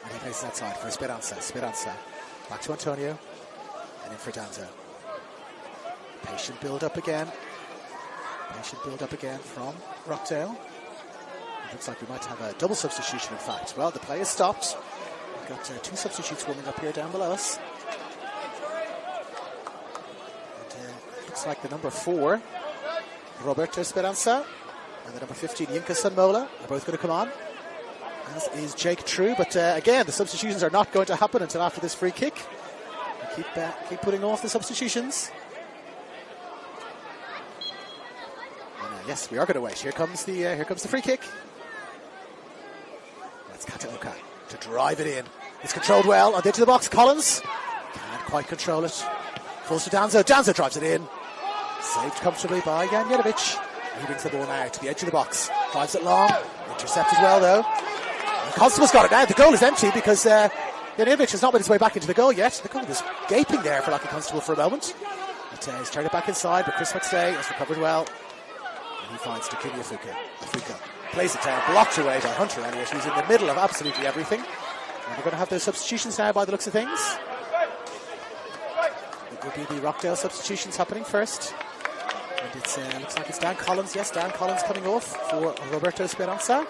And he places that side for Speranza. Back to Antonio. And in for Danzo. Patient build up again from Rockdale. It looks like we might have a double substitution, in fact. Well, the play has stopped. We've got two substitutes warming up here down below us. And looks like the number 4, Roberto Speranza, and the number 15, Yinka Sunmola, are both going to come on, as is Jake True. But again, the substitutions are not going to happen until after this free kick. We keep putting off the substitutions. Yes, we are going to wait. Here comes the free kick. That's Kataoka to drive it in. It's controlled well on the edge of the box. Collins can't quite control it. Falls to Danzo. Danzo drives it in. Saved comfortably by Janjetovic. He brings the ball now to the edge of the box. Drives it long. Intercepted well though. And Constable's got it now. The goal is empty because Janjetovic has not made his way back into the goal yet. The goal was gaping there for Lucky Constable for a moment. But he's turned it back inside, but Chris McStay has recovered well. He finds Takumi Afuka plays it down, blocked away by Hunter Elliott, who's in the middle of absolutely everything. And we're going to have those substitutions now by the looks of things. It will be the Rockdale substitutions happening first. And it looks like it's Dan Collins. Yes, Dan Collins coming off for Roberto Speranza.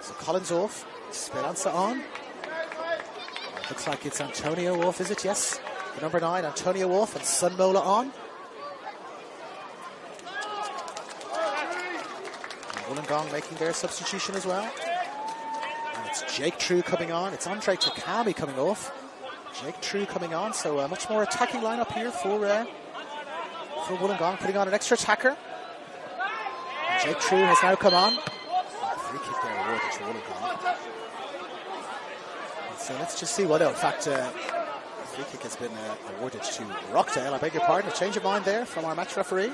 So Collins off, Speranza on. It looks like it's Antonio off, is it? Yes. The number 9, Antonio off, and Sunmola on. Wollongong making their substitution as well. And it's Jake True coming on. It's Andre Takami coming off. Jake True coming on. So a much more attacking lineup here for Wollongong, putting on an extra attacker. And Jake True has now come on. Free kick there awarded to Wollongong. And so let's just see what else. In fact, the free kick has been awarded to Rockdale. I beg your pardon. A change of mind there from our match referee.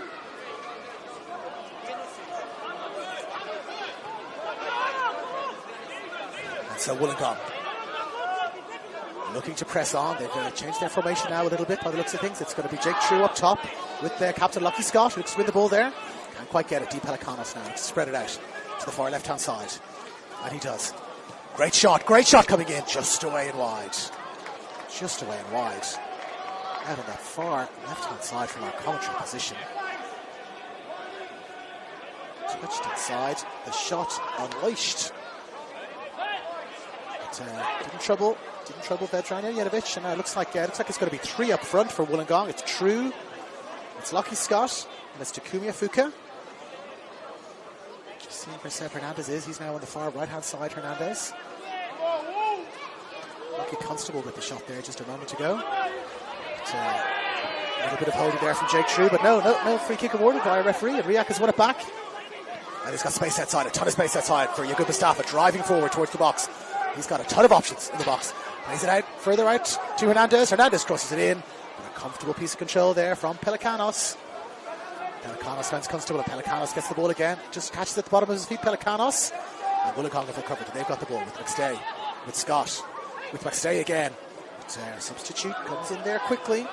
So Wollongong looking to press on. They've changed their formation now a little bit by the looks of things. It's going to be Jake True up top with their captain Lucky Scott, who looks to win the ball there. Can't quite get it. Deep Pelikanos now to spread it out to the far left-hand side. And he does. Great shot coming in. Just away and wide. Out on that far left-hand side from our commentary position. Touched inside. The shot unleashed. Didn't trouble Vedran Janovic, and now it looks like it's going to be 3 up front for Wollongong. It's True, it's Lockie Scott, and it's Takumi Afuka. Just seeing where Seb Hernandez is. He's now on the far right-hand side, Hernandez. Lockie Constable with the shot there just a moment ago. But, a little bit of holding there from Jake True, but no free kick awarded by a referee, and Riak has won it back. And he's got space outside, a ton of space outside for Jakub Mustafa, driving forward towards the box. He's got a ton of options in the box. Plays it out, further out to Hernandez. Hernandez crosses it in. And a comfortable piece of control there from Pelikanos. Pelikanos finds Constable, and Pelikanos gets the ball again. Just catches it at the bottom of his feet, Pelikanos. And Wollongong have recovered, and they've got the ball with McStay, with Scott, with McStay again. But substitute comes in there quickly.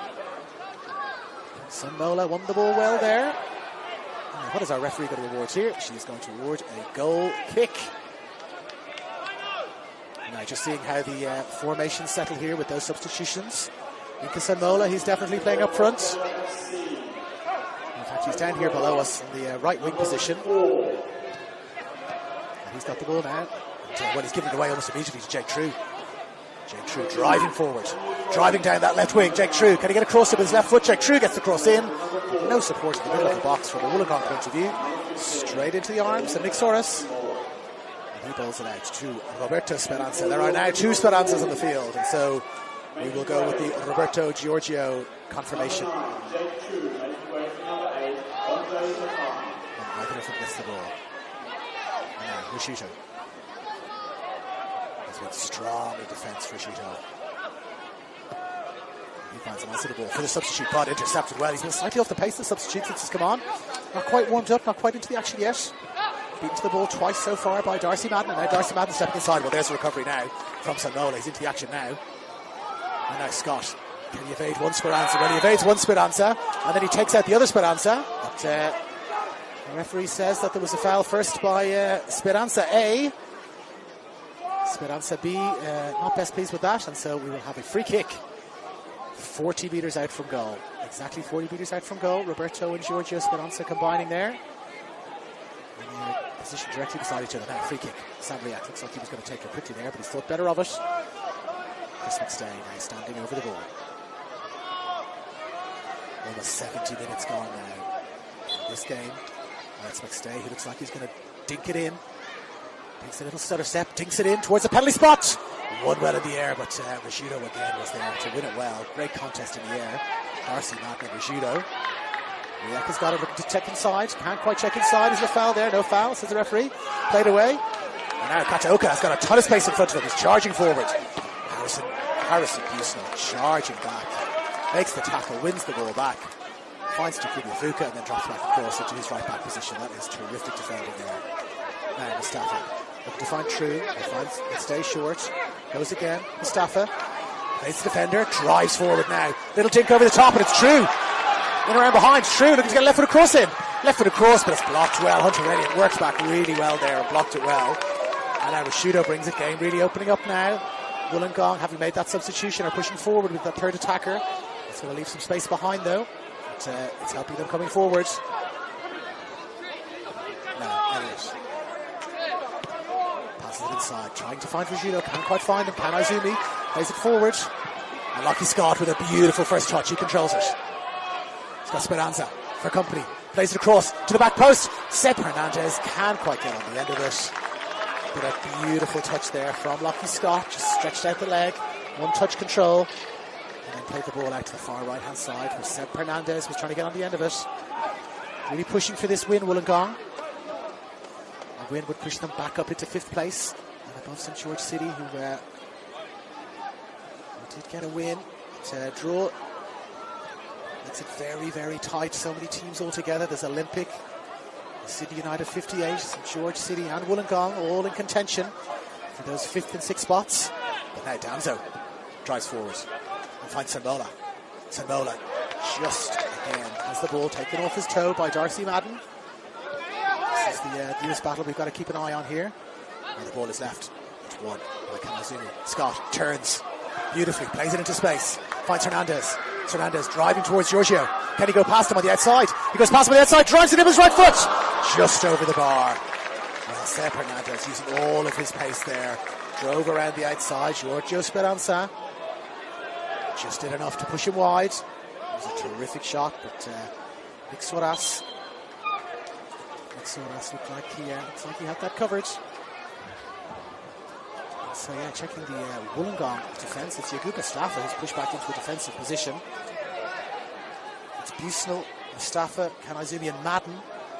Sunmola won the ball well there. And what is our referee going to award here? She's going to award a goal kick. Now, just seeing how the formation settle here with those substitutions. Inka Sunmola, he's definitely playing up front. In fact, he's down here below us in the right wing position. And he's got the ball now. And, he's giving it away almost immediately to Jake True. Jake True driving forward, driving down that left wing. Jake True, can he get a cross with his left foot? Jake True gets the cross in. No support in the middle of the box from a Wollongong point of view. Straight into the arms of Nick Soros. He bowls it out to Roberto Speranza. There are now 2 Speranzas on the field, and so we will go with the Roberto Giorgio confirmation. And either of them gets the ball. And now Rashito. He's been strong in defence, Rashito. He finds a nice little ball for the substitute, but intercepted well. He's been slightly off the pace, the substitute, since he's come on. Not quite warmed up, not quite into the action yet. Beaten to the ball twice so far by Darcy Madden, and now Darcy Madden stepping inside. Well, there's a recovery now from Sunmola. He's into the action now. And now Scott. Can he evade one Speranza? Well, he evades one Speranza, and then he takes out the other Speranza. But the referee says that there was a foul first by Speranza A. Speranza B, not best pleased with that, and so we will have a free kick. 40 metres out from goal. Exactly 40 metres out from goal. Roberto and Giorgio Speranza combining there. Position directly beside each other. Now free kick. Sam Riak looks like he was going to take it quickly there, but he's thought better of it. Chris McStay now standing over the ball. Almost 70 minutes gone now in this game. That's McStay, who looks like he's going to dink it in. Takes a little stutter step, dinks it in towards the penalty spot. Won well in the air, but Rashito again was there to win it well. Great contest in the air. Darcy Madden and Rashito. Riak has got it, looking to check inside. Can't quite check inside. Is there a foul there? No foul, says the referee. Played away. And now Kataoka has got a ton of space in front of him. He's charging forward. Harrison Busno charging back. Makes the tackle, wins the ball back. Finds Takumi Afuka and then drops back across into his right back position. That is terrific defending there. Now Mustafa looking to find True. He finds it stays short. Goes again. Mustafa plays the defender. Drives forward now. Little dink over the top, and it's True. In around behind, True looking to get a left foot across in. Left foot across, but it's blocked well. Hunter Elliott works back really well there and blocked it well. And now Rashito brings it. Game really opening up now. Wollongong, having made that substitution, are pushing forward with that third attacker. It's going to leave some space behind though. But it's helping them coming forward. Now Elliott passes it inside, trying to find Rashito. Can't quite find him. Can Izumi plays it forward. And Lockie Scott with a beautiful first touch. He controls it. He's got Speranza for company. Plays it across to the back post. Seb Hernandez can't quite get on the end of it. But a beautiful touch there from Lockie Scott. Just stretched out the leg. One touch control. And then played the ball out to the far right hand side where Seb Hernandez was trying to get on the end of it. Really pushing for this win, Wollongong. A win would push them back up into 5th place. And above St George City, who did get a win. To draw. It's very, very tight. So many teams all together. There's Olympic, City United 58, St George City and Wollongong all in contention for those 5th and 6th spots. But now Damso drives forward and finds Sunmola. Sunmola just again has the ball taken off his toe by Darcy Madden. This is the newest battle we've got to keep an eye on here. And the ball is left. It's won by Kamazumi. Scott turns beautifully, plays it into space, finds Hernandez. Hernandez driving towards Giorgio. Can he go past him on the outside? He goes past him on the outside, drives it in with his right foot. just over the bar. Well, Seb Hernandez using all of his pace there. Drove around the outside. Giorgio Speranza just did enough to push him wide. It was a terrific shot, but Nick Soares looked like he had that covered. So yeah, checking the Wollongong defence. It's Yaguba Mustafa who's pushed back into a defensive position. It's Busnell, Mustafa, Kanazumi and Madden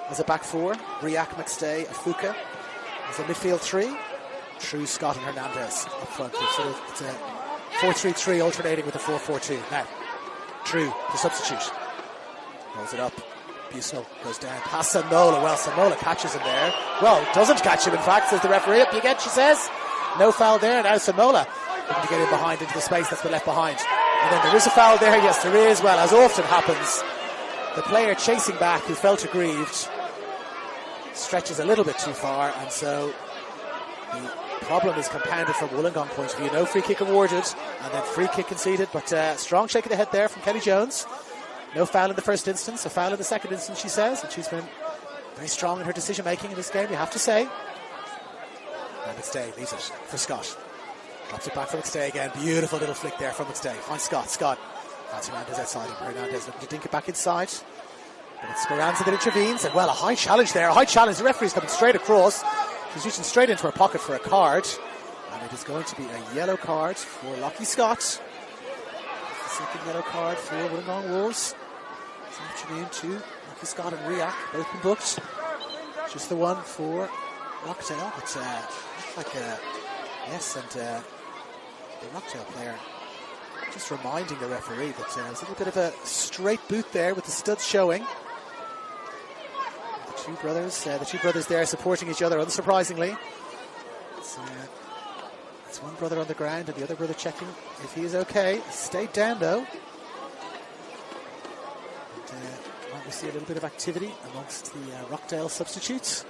as a back four. Riak, McStay, Afuka as a midfield three. True, Scott and Hernandez up front. It's a 4-3-3 alternating with a 4-4-2. Now, True, the substitute. Rolls it up. Busnell goes down past Samola. Well, Samola catches him there. Well, doesn't catch him, in fact, says the referee. Up you get, she says. No foul there. Now Samola looking to get in behind into the space that's been left behind. And then there is a foul there. Yes, there is. Well, as often happens, the player chasing back who felt aggrieved stretches a little bit too far, and so the problem is compounded from Wollongong point of view. No free kick awarded, and then free kick conceded, but strong shake of the head there from Kelly Jones. No foul in the first instance, a foul in the second instance, she says, and she's been very strong in her decision making in this game, you have to say. And McStay leaves it for Scott. Drops it back for McStay again. Beautiful little flick there from McStay. Finds Scott. Finds Hernandez outside him. Hernandez looking to dink it back inside. But it's Speranza that intervenes, and well, a high challenge there. A high challenge. The referee's coming straight across. She's reaching straight into her pocket for a card, and it is going to be a yellow card for Lockie Scott. The second yellow card for Wollongong Wolves this afternoon too. Lockie Scott and Riak both been booked. Just the one for Rockdale, but like yes, and the Rockdale player just reminding the referee that there's a little bit of a straight boot there with the studs showing. The two brothers there supporting each other, unsurprisingly. It's one brother on the ground and the other brother checking if he is okay. He stayed down though. And might we see a little bit of activity amongst the Rockdale substitutes.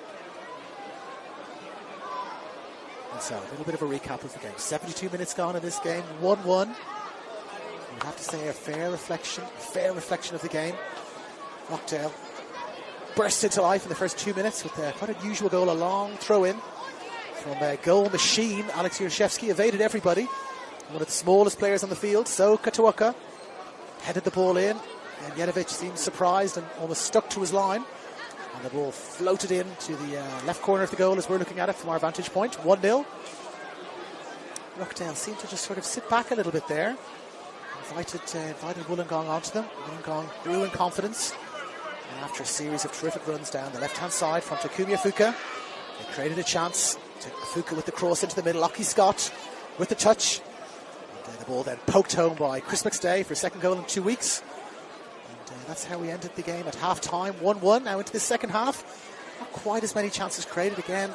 And so a little bit of a recap of the game. 72 minutes gone in this game, 1-1. We'd have to say a fair reflection of the game. Rockdale burst into life in the first 2 minutes with quite an unusual goal, a long throw-in from a goal machine. Alex Yurshevsky evaded everybody. One of the smallest players on the field, So Katuaka, headed the ball in, and Jenovic seemed surprised and almost stuck to his line. And the ball floated in to the left corner of the goal as we're looking at it from our vantage point. 1-0. Rockdale seemed to just sort of sit back a little bit there. Invited Wollongong onto them. Wollongong grew in confidence. And after a series of terrific runs down the left-hand side from Takumi Afuka, they created a chance. To Afuka with the cross into the middle. Lockie Scott with the touch. And the ball then poked home by Chris McStay for a second goal in 2 weeks. And that's how we ended the game at half-time. 1-1 now into the second half. Not quite as many chances created again.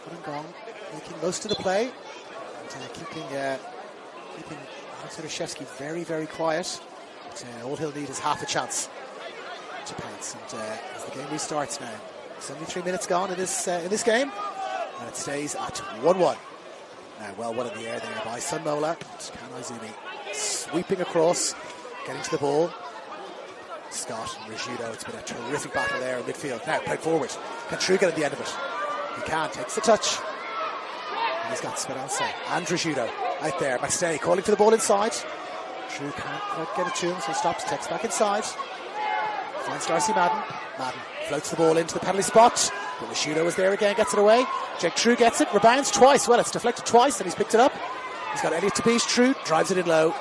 Wollongong making most of the play. And keeping Alex Yurshevsky very, very quiet. But all he'll need is half a chance to pounce. And as the game restarts now, 73 minutes gone in this game, and it stays at 1-1. Now, well, one in the air there by Sunmola. Kanazumi sweeping across, getting to the ball. Scott and Rishudo. It's been a terrific battle there in midfield. Now, played forward. Can True get at the end of it? He can. Takes the touch. And he's got Speranza and Rishudo out there. McStay calling for the ball inside. True can't quite get it to him, so he stops, takes back inside. Finds Darcy Madden. Madden floats the ball into the penalty spot. But Rishudo is there again, gets it away. Jake True gets it, rebounds twice. Well, it's deflected twice and he's picked it up. He's got Elliot Tabish. True drives it in low.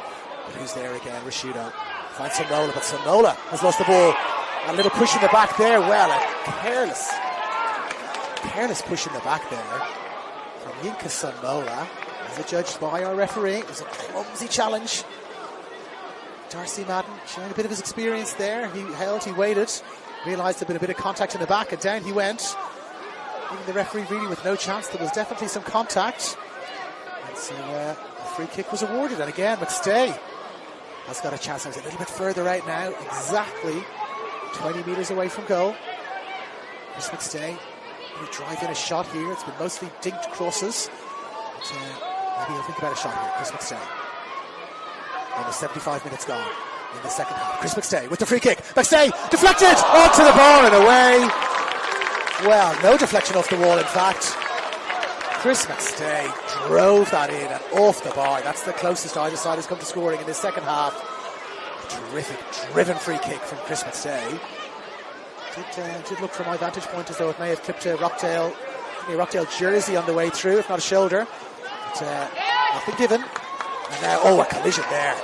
But who's there again? Rishudo finds Sonola, but Sonola has lost the ball. A little push in the back there. Well, a careless push in the back there from Yinka Sonola. As adjudged by our referee, it was a clumsy challenge. Darcy Madden showing a bit of his experience there. He held, he waited, realised there'd been a bit of contact in the back, and down he went. Leaving the referee really with no chance. There was definitely some contact. And so a free kick was awarded. And again, McStay has got a chance. He's a little bit further out now, exactly 20 metres away from goal. Chris McStay will drive in a shot here. It's been mostly dinked crosses. But maybe he'll think about a shot here. Chris McStay. Almost 75 minutes gone in the second half. Chris McStay with the free kick. McStay deflected onto the bar and away. Well, no deflection off the wall, in fact. Chris McStay drove that in and off the bar. That's the closest either side has come to scoring in this second half. A terrific, driven free kick from Chris McStay. Did look from my vantage point as though it may have clipped a Rockdale jersey on the way through, if not a shoulder. But nothing given. And now, a collision there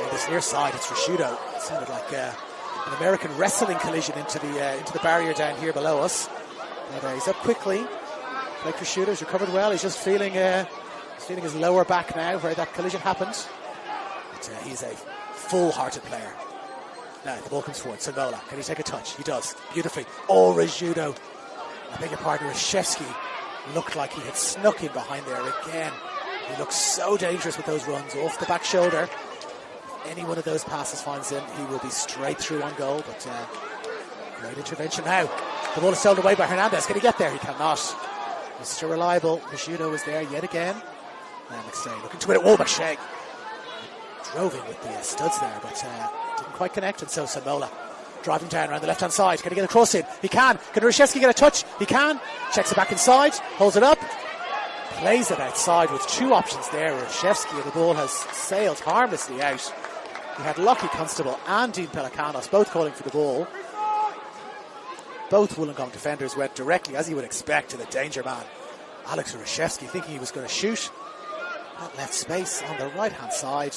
on this near side. It's Rashudo. It sounded like an American wrestling collision into the barrier down here below us. But he's up quickly. Like Rashudo's recovered well. He's just feeling his lower back now where that collision happened. But he's a full-hearted player. Now the ball comes forward. Sanola, can he take a touch? He does. Beautifully. Rashudo. I beg your pardon, Rashevsky looked like he had snuck in behind there again. He looks so dangerous with those runs off the back shoulder. If any one of those passes finds him, he will be straight through on goal. But great intervention now. The ball is stolen away by Hernandez. Can he get there? He cannot. Mr. Reliable. Rashudo was there yet again. Now McStay looking to win it. McShay drove in with the studs there, but didn't quite connect. And so Sanola driving down around the left-hand side. Can he get a cross in? He can. Can Rashevsky get a touch? He can. Checks it back inside. Holds it up. Plays it outside with two options there. Rashevsky, and the ball has sailed harmlessly out. He had Lockie Constable and Dean Pelikanos both calling for the ball. Both Wollongong defenders went directly, as you would expect, to the danger man. Alex Rashevsky thinking he was going to shoot. That left space on the right-hand side.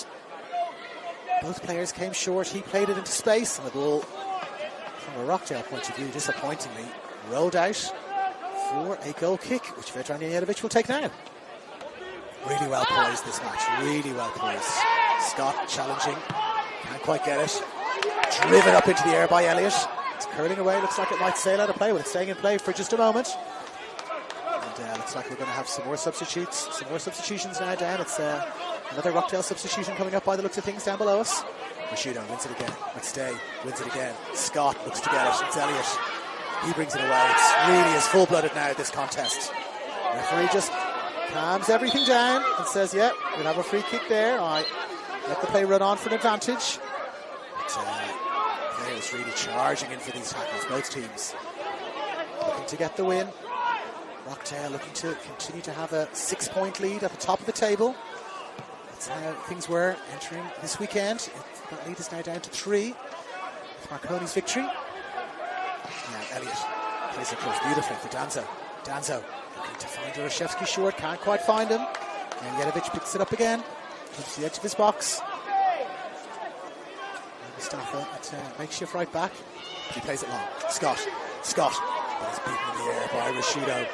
Both players came short. He played it into space, and the ball, from a Rockdale point of view, disappointingly rolled out for a goal kick, which Vedran Janjetovic will take now. Really well poised this match, really well poised. Scott challenging, can't quite get it. Driven up into the air by Elliott. It's curling away, looks like it might sail out of play, but it's staying in play for just a moment. And looks like we're going to have some more substitutions now down. It's another Rockdale substitution coming up by the looks of things down below us. Rashudo wins it again. McStay wins it again. Scott looks to get it. It's Elliott. He brings it away. It's really is full-blooded now, this contest. The referee just calms everything down and says, yeah, we'll have a free kick there. All right, let the play run on for an advantage. But players really charging in for these tackles, both teams. Looking to get the win. Rockdale looking to continue to have a 6-point lead at the top of the table. That's how things were entering this weekend. That lead is now down to 3 with Marconi's victory. Now Elliott plays it across beautifully for Danzo. Danzo looking to find Rashevsky short, can't quite find him. And Janjetovic picks it up again, comes to the edge of his box. And Mustafa at makeshift right back. He plays it long. Scott, but he's beaten in the air by Rashudo.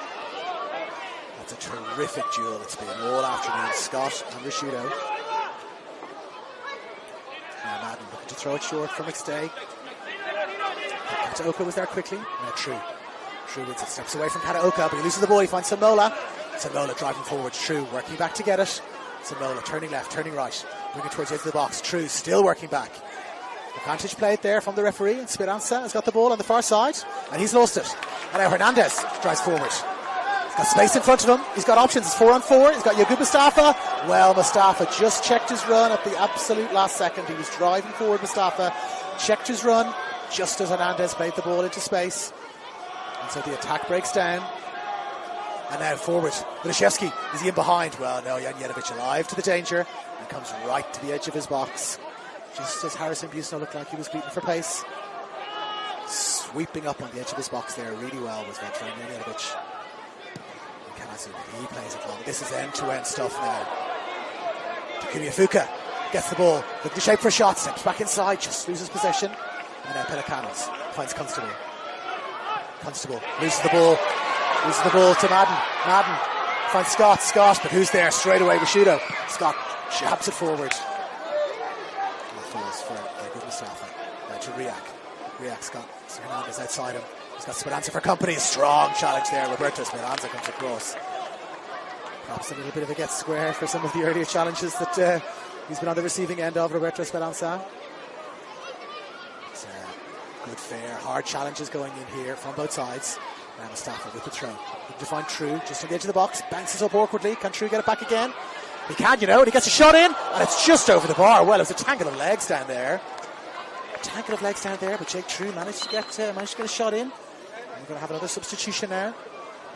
That's a terrific duel it's been all afternoon. Scott and Rashudo. Now Madden looking to throw it short for McStay. Kataoka was there quickly. Now True wins it, steps away from Kataoka, but he loses the ball. He finds Sanola driving forward. True working back to get it. Sanola turning left, turning right, bringing it towards the edge of the box. True still working back. Advantage played there from the referee, and Speranza has got the ball on the far side, and he's lost it. And now Hernandez drives forward. He's got space in front of him. He's got options. It's 4-on-4. He's got Yagub Mustafa. Well, Mustafa just checked his run at the absolute last second. He was driving forward, Mustafa. Checked his run just as Hernandez played the ball into space. And so the attack breaks down. And now forward. Rashevsky, is he in behind? Well, no, Janjetovic alive to the danger and comes right to the edge of his box. Just as Harrison Busno looked like he was beaten for pace. Sweeping up on the edge of his box there really well was Vedran Janjetovic. He plays it long. This is end-to-end stuff now. Takumi Afuka gets the ball, looking to shape for a shot, steps back inside, just loses possession. And now Pelikanos finds Constable. Constable loses the ball to Madden finds Scott, but who's there? Straight away, Rashudo. Scott jabs it forward. And falls for Yagub Mustafa. Now to Riak's got Hernandez outside him. He's got Speranza for company. Strong challenge there. Roberto Speranza comes across. Perhaps a little bit of a get square for some of the earlier challenges that he's been on the receiving end of, Roberto Speranza. It's good, fair, hard challenges going in here from both sides. Now Mustafa with the throw. Looking to find True just on the edge of the box. Banks it up awkwardly. Can True get it back again? He can, and he gets a shot in, and it's just over the bar. Well, it was a tangle of legs down there. But Jake True managed to get a shot in. we're going to have another substitution now.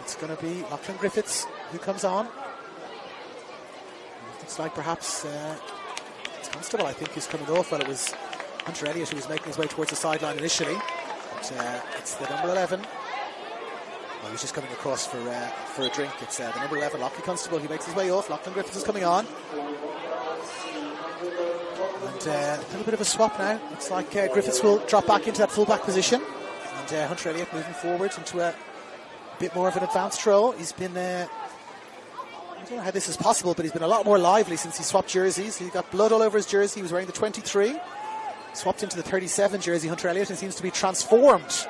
It's going to be Lachlan Griffiths who comes on. It looks like perhaps it's Constable, I think, who's coming off. Well, it was Hunter Elliott who was making his way towards the sideline initially. But it's the number 11. Well, he's just coming across for a drink. It's the number 11, Lachlan Constable. He makes his way off. Lachlan Griffiths is coming on. And a little bit of a swap now. Looks like Griffiths will drop back into that full-back position. And Hunter Elliott moving forward into a bit more of an advanced role. He's been, I don't know how this is possible, but he's been a lot more lively since he swapped jerseys. He got blood all over his jersey. He was wearing the 23. Swapped into the 37 jersey, Hunter Elliott, and seems to be transformed.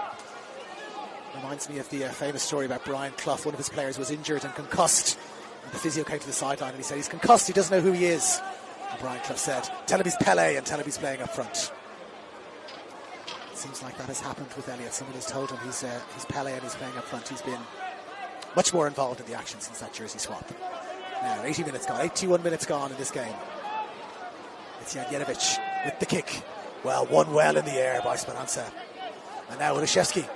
Reminds me of the famous story about Brian Clough. One of his players was injured and concussed. And the physio came to the sideline and he said, he's concussed, he doesn't know who he is. And Brian Clough said, tell him he's Pele and tell him he's playing up front. It seems like that has happened with Elliott. Someone has told him he's Pele and he's playing up front. He's been much more involved in the action since that jersey swap. Now, 80 minutes gone, 81 minutes gone in this game. It's Janjetovic with the kick. Well, won well in the air by Speranza. And now Olszewski.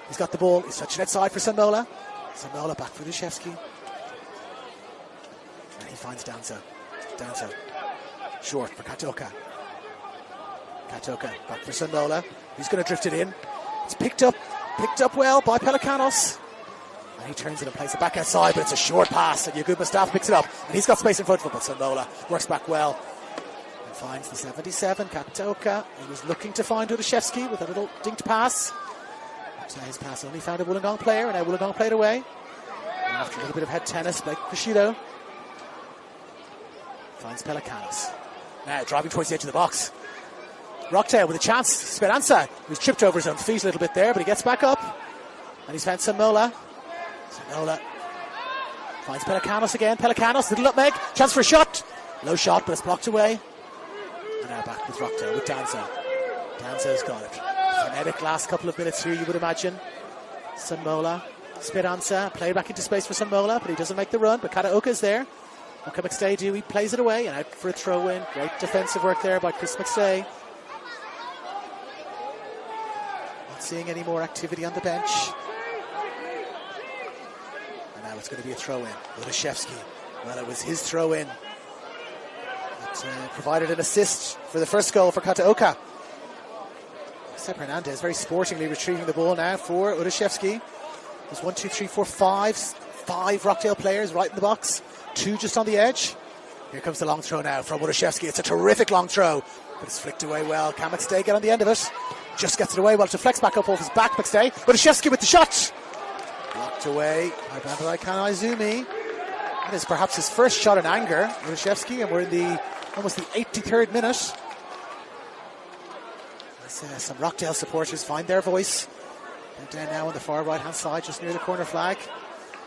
He's got the ball. He's touching outside for Sunmola. Sunmola back for Olszewski. And he finds Danzo. Danzo. Short for Katoka. Katoka back for Sunmola. He's going to drift it in. It's picked up well by Pelikanos. And he turns it and plays it back outside, but it's a short pass. And Yagub Mustafa picks it up. And he's got space in front of him, but Sunmola works back well. And finds the 77, Katoka. He was looking to find Olszewski with a little dinked pass. So his pass only found a Wollongong player, and now Wollongong played away. And after a little bit of head tennis, Blake Cresciuto finds Pelikanos. Now driving towards the edge of the box. Rockdale with a chance. Speranza, who's tripped over his own feet a little bit there, but he gets back up. And he's found Sunmola. Sunmola finds Pelikanos again. Pelikanos, little nutmeg. Chance for a shot. Low shot, but it's blocked away. And now back with Rockdale with Danzo. Danzo's got it. Frenetic last couple of minutes here, you would imagine. Sunmola, Speranza, play back into space for Sunmola, but he doesn't make the run. But Kataoka's there. Okay, McStay he plays it away and out for a throw-in. Great defensive work there by Chris McStay. Not seeing any more activity on the bench. And now it's going to be a throw-in. Olszewski. Well, it was his throw-in that provided an assist for the first goal for Kataoka. Seb Hernandez very sportingly retrieving the ball now for Olszewski. There's 1, 2, 3, 4, 5 Rockdale players right in the box. 2 just on the edge. Here comes the long throw now from Olszewski. It's a terrific long throw, but it's flicked away well. Can McStay get on the end of it? Just gets it away well to flex back up off his back. McStay. Olszewski with the shot. Blocked away by Bandai Kanai Izumi. That is perhaps his first shot in anger, Olszewski, and we're in almost the 83rd minute. Some Rockdale supporters find their voice. They're down now on the far right hand side, just near the corner flag,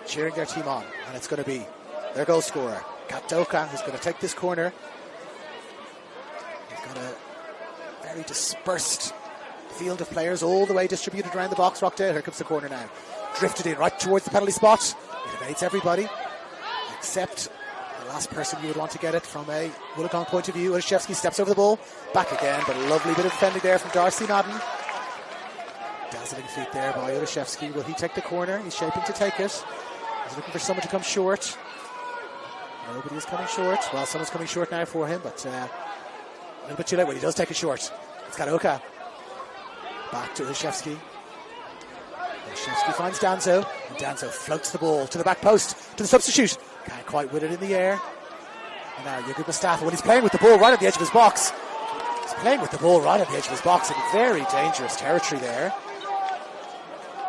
cheering their team on. And it's going to be their goal scorer, Katoka, who's going to take this corner. He's got a very dispersed field of players all the way distributed around the box. Rockdale, here comes the corner now. Drifted in right towards the penalty spot. It evades everybody except the last person you would want to get it from a Wollongong point of view. Olszewski steps over the ball, back again, but a lovely bit of defending there from Darcy Madden. Dazzling feet there by Olszewski. Will he take the corner? He's shaping to take it. He's looking for someone to come short. Nobody is coming short. Well, someone's coming short now for him, but a little bit too late when he does take it short. It's Katoka. Back to Olszewski. Olszewski finds Danzo, and Danzo floats the ball to the back post, to the substitute. Can't quite win it in the air. And now Yagub Mustafa, when he's playing with the ball right at the edge of his box. He's playing with the ball right at the edge of his box in very dangerous territory there.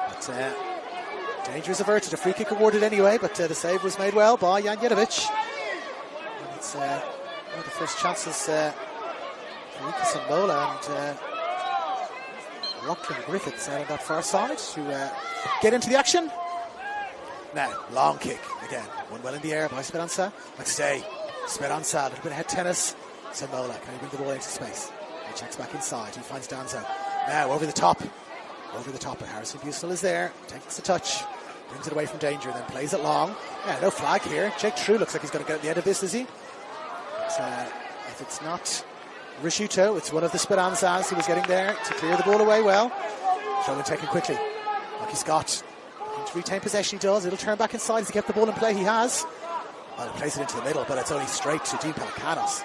But danger is averted. A free kick awarded anyway, but the save was made well by Janjetovic. And it's one of the first chances for Lucas and Mola and Lachlan Griffiths out on that far side to get into the action. Now, long kick again. One well in the air by Speranza. McStay. Speranza, a little bit of head tennis. Sunmola, can he bring the ball into space? He checks back inside. He finds Danzo. Now, over the top. Over the top, but Harrison Busnell is there. Takes the touch. Brings it away from danger, then plays it long. Yeah, no flag here. Jake True looks like he's going to get at the end of this, is he? But, if it's not Risciuto, it's one of the Speranzas who was getting there to clear the ball away well. Throw in taken quickly. Lucky Scott to retain possession. He does. It'll turn back inside. Does he get the ball in play? He has. Well, he plays it into the middle, but it's only straight to Dean Pelikanos.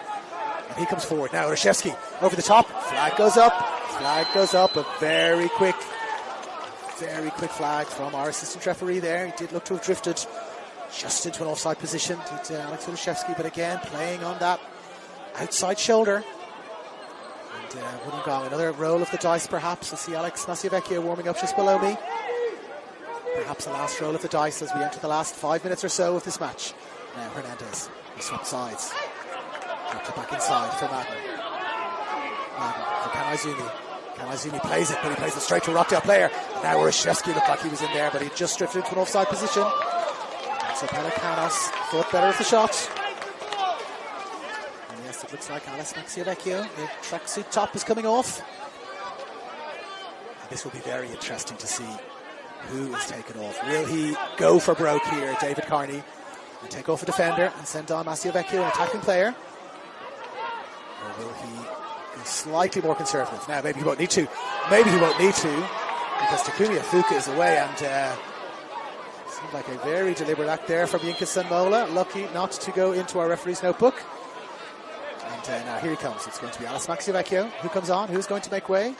And he comes forward now. Olszewski over the top. Flag goes up. Flag goes up. A very quick flag from our assistant referee there. He did look to have drifted just into an offside position, did Alex Olszewski, but again playing on that outside shoulder. And Wollongong, another roll of the dice perhaps. I see Alex Maciavecchio warming up just below me. Perhaps a last roll of the dice as we enter the last 5 minutes or so of this match. Now Hernandez, he swaps sides. Drops it back inside for Madden. Madden for Kanizumi. Kanizumi plays it, but he plays it straight to a Rockdale player. And now Olszewski looked like he was in there, but he just drifted into an offside position. And so Pelikanos thought better of the shot. And yes, it looks like Alex Maciavecchio, the tracksuit top is coming off. And this will be very interesting to see who is taken off. Will he go for broke here, David Carney, and take off a defender and send on Maciavecchio, an attacking player? Or will he go slightly more conservative? Now, maybe he won't need to. Maybe he won't need to, because Takumi Afuka is away, and seemed like a very deliberate act there from Yinka Senmola. Lucky not to go into our referee's notebook. And now here he comes. It's going to be Alex Maciavecchio. Who comes on? Who's going to make way? And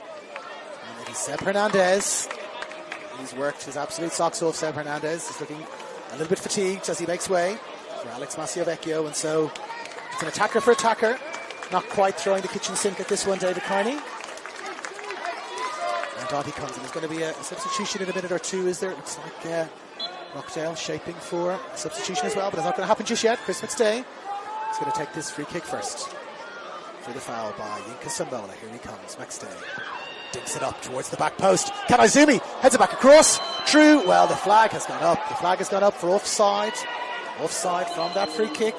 it is Seb Hernandez. He's worked his absolute socks off. Seb Hernandez is looking a little bit fatigued as he makes way for Alex Maciavecchio, and so it's an attacker for attacker. Not quite throwing the kitchen sink at this one, David Carney. And on he comes, and there's going to be a substitution in a minute or two, is there? It looks like Rockdale shaping for a substitution as well, but it's not going to happen just yet. Chris McStay is going to take this free kick first for the foul by Yinka Senmola. Here he comes, McStay. Dinks it up towards the back post. Kanizumi heads it back across. True. Well, the flag has gone up. The flag has gone up for offside. Offside from that free kick.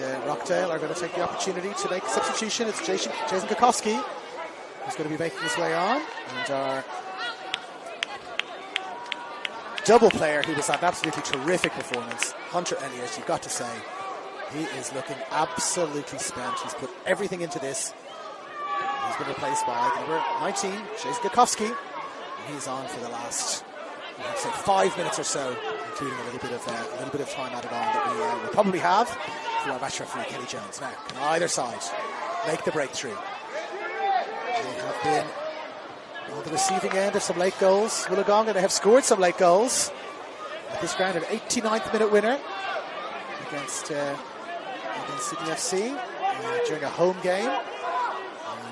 And Rockdale are going to take the opportunity to make a substitution. It's Jason Kokowski who's going to be making his way on. And our double player who was had an absolutely terrific performance, Hunter Elliott, you've got to say. He is looking absolutely spent. He's put everything into this. He's been replaced by number 19, Jason Kokowski. He's on for the last, I'd say, 5 minutes or so, including a little bit of time added on that we will probably have through our match referee Kenny Jones. Now, can either side make the breakthrough? They have been on the receiving end of some late goals, Wollongong, and they have scored some late goals. At this ground, an 89th minute winner against Sydney FC during a home game.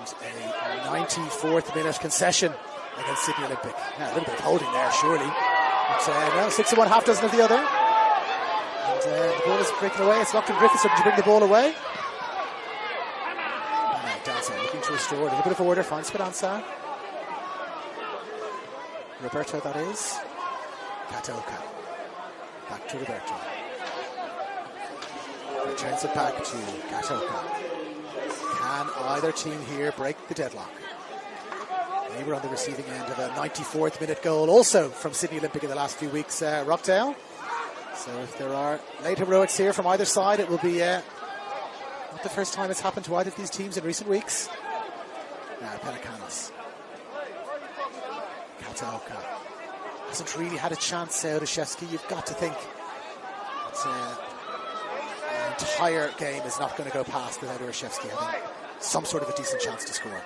A 94th minute concession against Sydney Olympic. Now, a little bit of holding there, surely. But no, 6 of one, half dozen of the other. And the ball is breaking away. It's Lockton Griffiths looking to bring the ball away. And now Danza looking to restore a little bit of order. Finds Speranza. Roberto, that is. Katoka. Back to Roberto. Returns it back to Katoka. Can either team here break the deadlock? They were on the receiving end of a 94th minute goal also from Sydney Olympic in the last few weeks, Rockdale. So if there are late heroics here from either side, it will be not the first time it's happened to either of these teams in recent weeks. Now Pelikanos. Kataoka hasn't really had a chance, Olszewski. You've got to think that the entire game is not going to go past without Olszewski having some sort of a decent chance to score.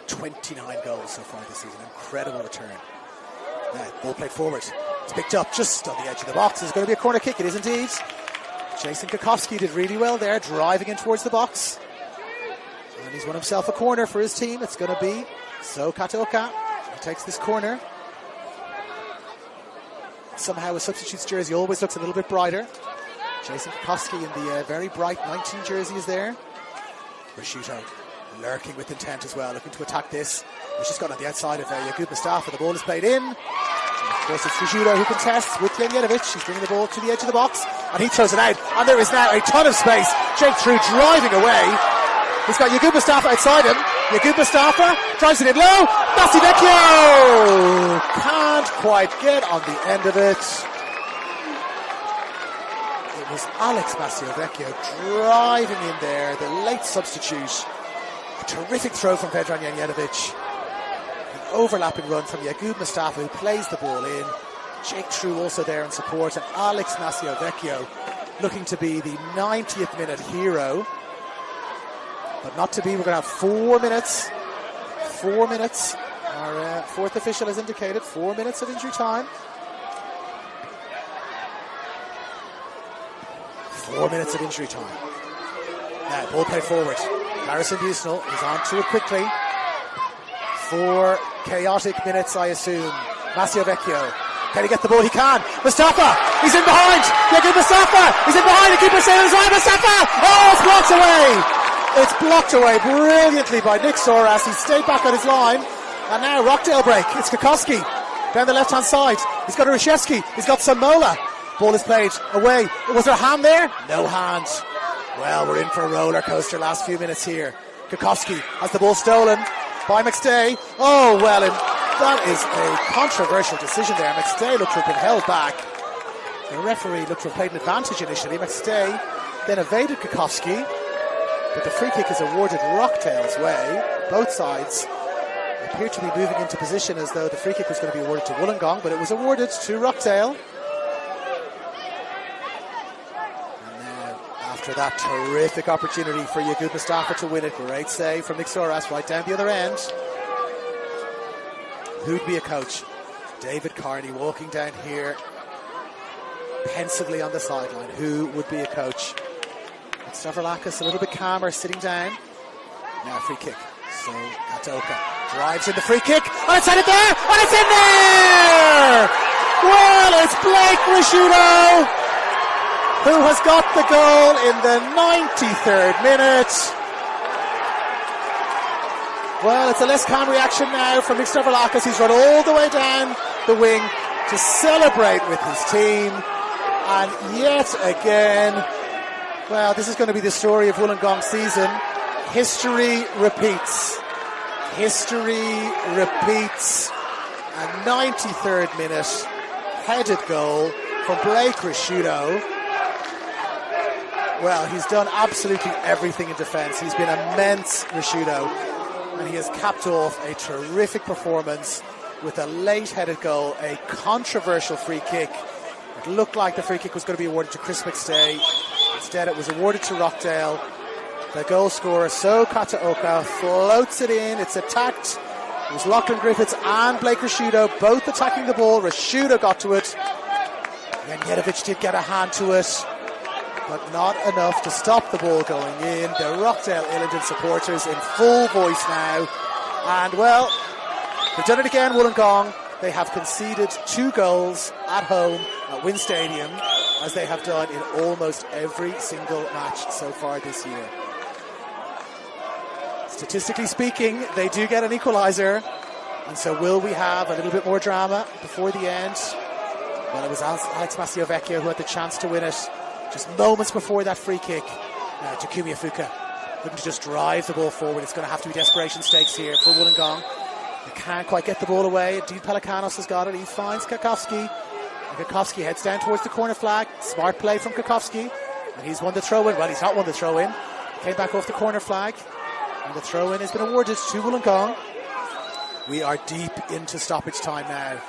29 goals so far this season. Incredible return. Ball played forward. It's picked up just on the edge of the box. It's going to be a corner kick. It is indeed. Jason Kokowski did really well there, driving in towards the box. And he's won himself a corner for his team. It's going to be So Katoka. He takes this corner. Somehow a substitute's jersey always looks a little bit brighter. Jason Kokowski in the very bright 19 jersey is there. Rashuto lurking with intent as well, looking to attack this. He's just got on the outside of Jakub Mustafa. The ball is played in. And of course, it's Rashuto who contests with Klimjenovic. He's bringing the ball to the edge of the box, and he throws it out. And there is now a ton of space. Jake True driving away. He's got Jakub Mustafa outside him. Jakub Mustafa drives it in low. Maciavecchio can't quite get on the end of it. It was Alex Maciavecchio driving in there, the late substitute. A terrific throw from Vedran Janjetovic. overlapping run from Yaqub Mustafa, who plays the ball in. Jake True also there in support, and Alex Maciovecchio looking to be the 90th minute hero. But not to be. We're going to have 4 minutes. 4 minutes. Our fourth official has indicated 4 minutes of injury time. 4 minutes of injury time. Now, ball played forward. Harrison Busnell is on to it quickly. 4 chaotic minutes, I assume. Maciovecchio. Can he get the ball? He can. Mustafa! He's in behind! Yaqub Mustafa! He's in behind! The keeper's saving his line. Mustafa! Oh, it's blocked away! It's blocked away brilliantly by Nick Soras. He stayed back on his line. And now Rockdale break. It's Kukowski down the left-hand side. He's got Rushevsky. He's got Samola. Ball is played away. Was there a hand there? No hand. Well, we're in for a roller coaster last few minutes here. Kukowski has the ball stolen by McStay. Oh, well, and that is a controversial decision there. McStay looked to have been held back. The referee looked to have played an advantage initially. McStay then evaded Kukowski. But the free kick is awarded Rockdale's way. Both sides appear to be moving into position as though the free kick was going to be awarded to Wollongong, but it was awarded to Rockdale. And now, after that terrific opportunity for Yaqub Mustafa to win it, great save from Nick Soras right down the other end. Who'd be a coach? David Carney walking down here pensively on the sideline. Who would be a coach? Stavroulakis a little bit calmer, sitting down. Now free kick. So Kataoka drives in the free kick. And it's headed there! And it's in there! Well, it's Blake Risciuto who has got the goal in the 93rd minute. Well, it's a less calm reaction now from Nick Stavroulakis. He's run all the way down the wing to celebrate with his team. And yet again, well, this is going to be the story of Wollongong's season. History repeats. History repeats. A 93rd minute headed goal from Blake Risciuto. Well, he's done absolutely everything in defence. He's been immense, Risciuto. And he has capped off a terrific performance with a late headed goal, a controversial free kick. It looked like the free kick was going to be awarded to Chris McStay. Instead, it was awarded to Rockdale. The goal scorer, So Kataoka, floats it in. It's attacked. It was Lachlan Griffiths and Blake Risciuto both attacking the ball. Risciuto got to it. Janjetovic did get a hand to it, but not enough to stop the ball going in. The Rockdale Ilinden supporters in full voice now. And, well, they've done it again, Wollongong. They have conceded 2 goals at home at Wynn Stadium, as they have done in almost every single match so far this year. Statistically speaking, they do get an equaliser, and so will we have a little bit more drama before the end? Well, it was Alex Maciovecchio who had the chance to win it just moments before that free kick. Takumi Afuka looking to just drive the ball forward. It's going to have to be desperation stakes here for Wollongong. They can't quite get the ball away. Dean Pelikanos has got it. He finds Kukowski. And Kukowski heads down towards the corner flag. Smart play from Kukowski. And he's won the throw-in. Well, he's not won the throw-in. Came back off the corner flag. And the throw-in has been awarded to Wollongong. We are deep into stoppage time now.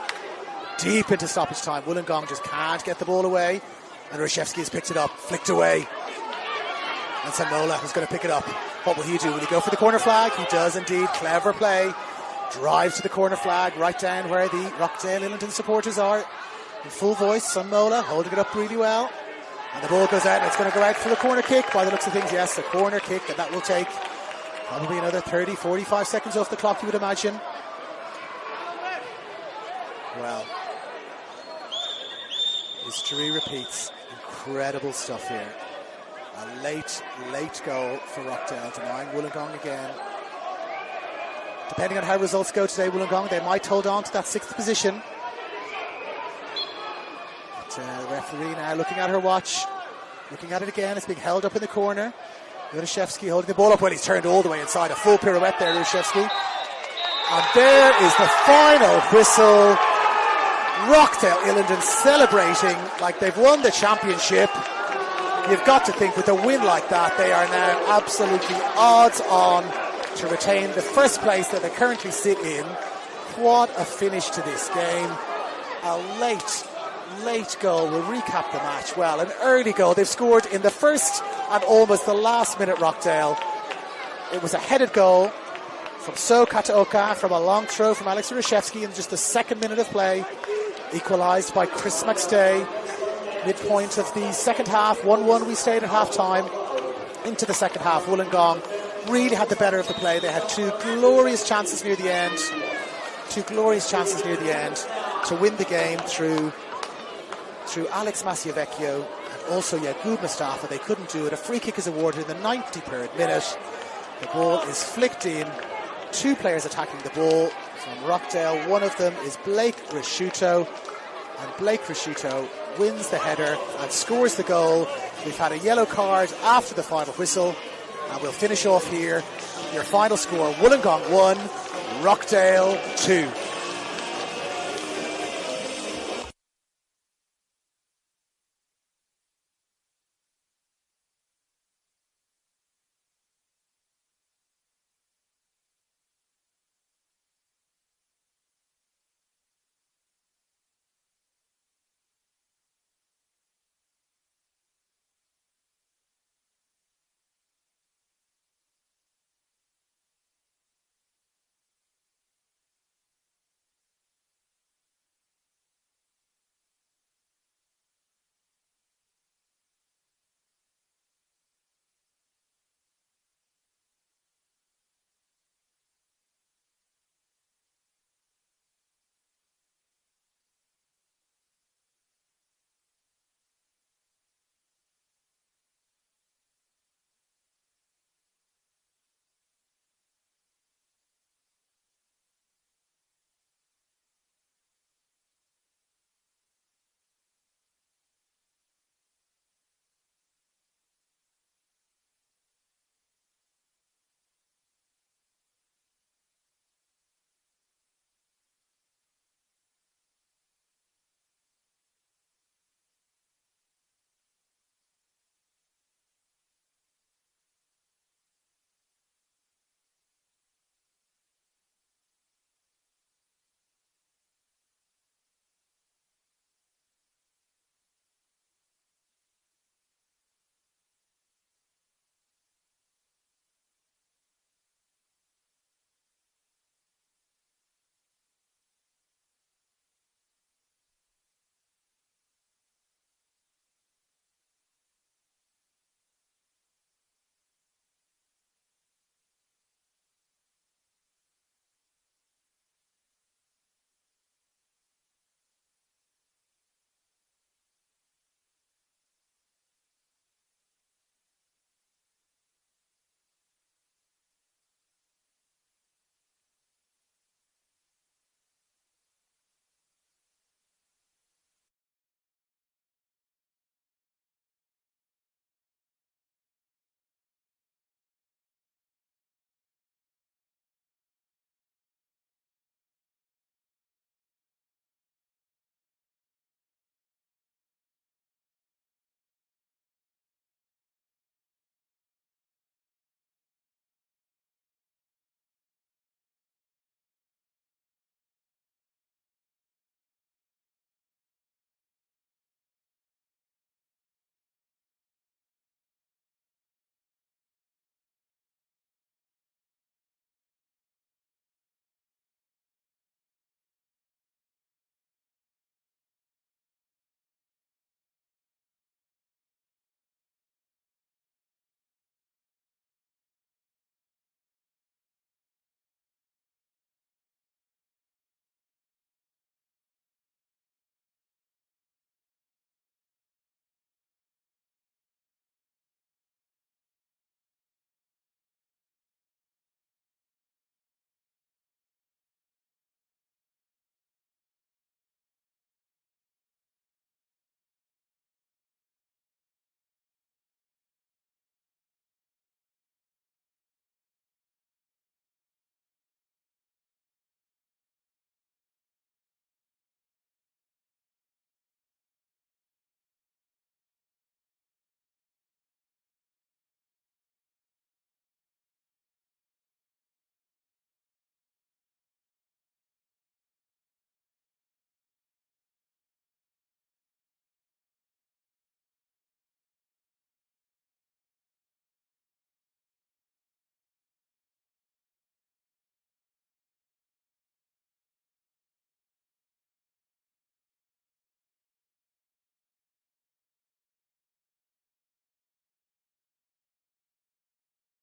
Deep into stoppage time. Wollongong just can't get the ball away. And Rushevsky has picked it up. Flicked away. And Samola is going to pick it up. What will he do? Will he go for the corner flag? He does indeed. Clever play. Drives to the corner flag, right down where the Rockdale Ilinden supporters are. In full voice, Samola holding it up really well. And the ball goes out, and it's going to go out for the corner kick. By the looks of things, yes, the corner kick, and that will take probably another 30, 45 seconds off the clock, you would imagine. Well, history repeats. Incredible stuff here. A late goal for Rockdale, denying Wollongong again. Depending on how results go today, Wollongong, they might hold on to that 6th position. But the referee now looking at her watch, looking at it again. It's being held up in the corner. Rushevsky holding the ball up. Well, he's turned all the way inside. A full pirouette there, Rushevsky. And there is the final whistle. Rockdale Ilinden celebrating like they've won the championship. You've got to think with a win like that, they are now absolutely odds on to retain the first place that they currently sit in. What a finish to this game. A late goal. We'll recap the match. Well, an early goal. They've scored in the first and almost the last minute, Rockdale. It was a headed goal from So Kataoka from a long throw from Alex Rashevsky in just the second minute of play. Equalised by Chris McStay. Midpoint of the second half. 1-1 we stayed at half time. Into the second half, Wollongong really had the better of the play. They had two glorious chances near the end. To win the game through Alex Maciavecchio and also Yagub Mustafa. They couldn't do it. A free kick is awarded in the 93rd minute. The ball is flicked in. Two players attacking the ball from Rockdale. One of them is Blake Risciuto. And Blake Risciuto wins the header and scores the goal. We've had a yellow card after the final whistle. And we'll finish off here. Your final score, Wollongong 1, Rockdale 2.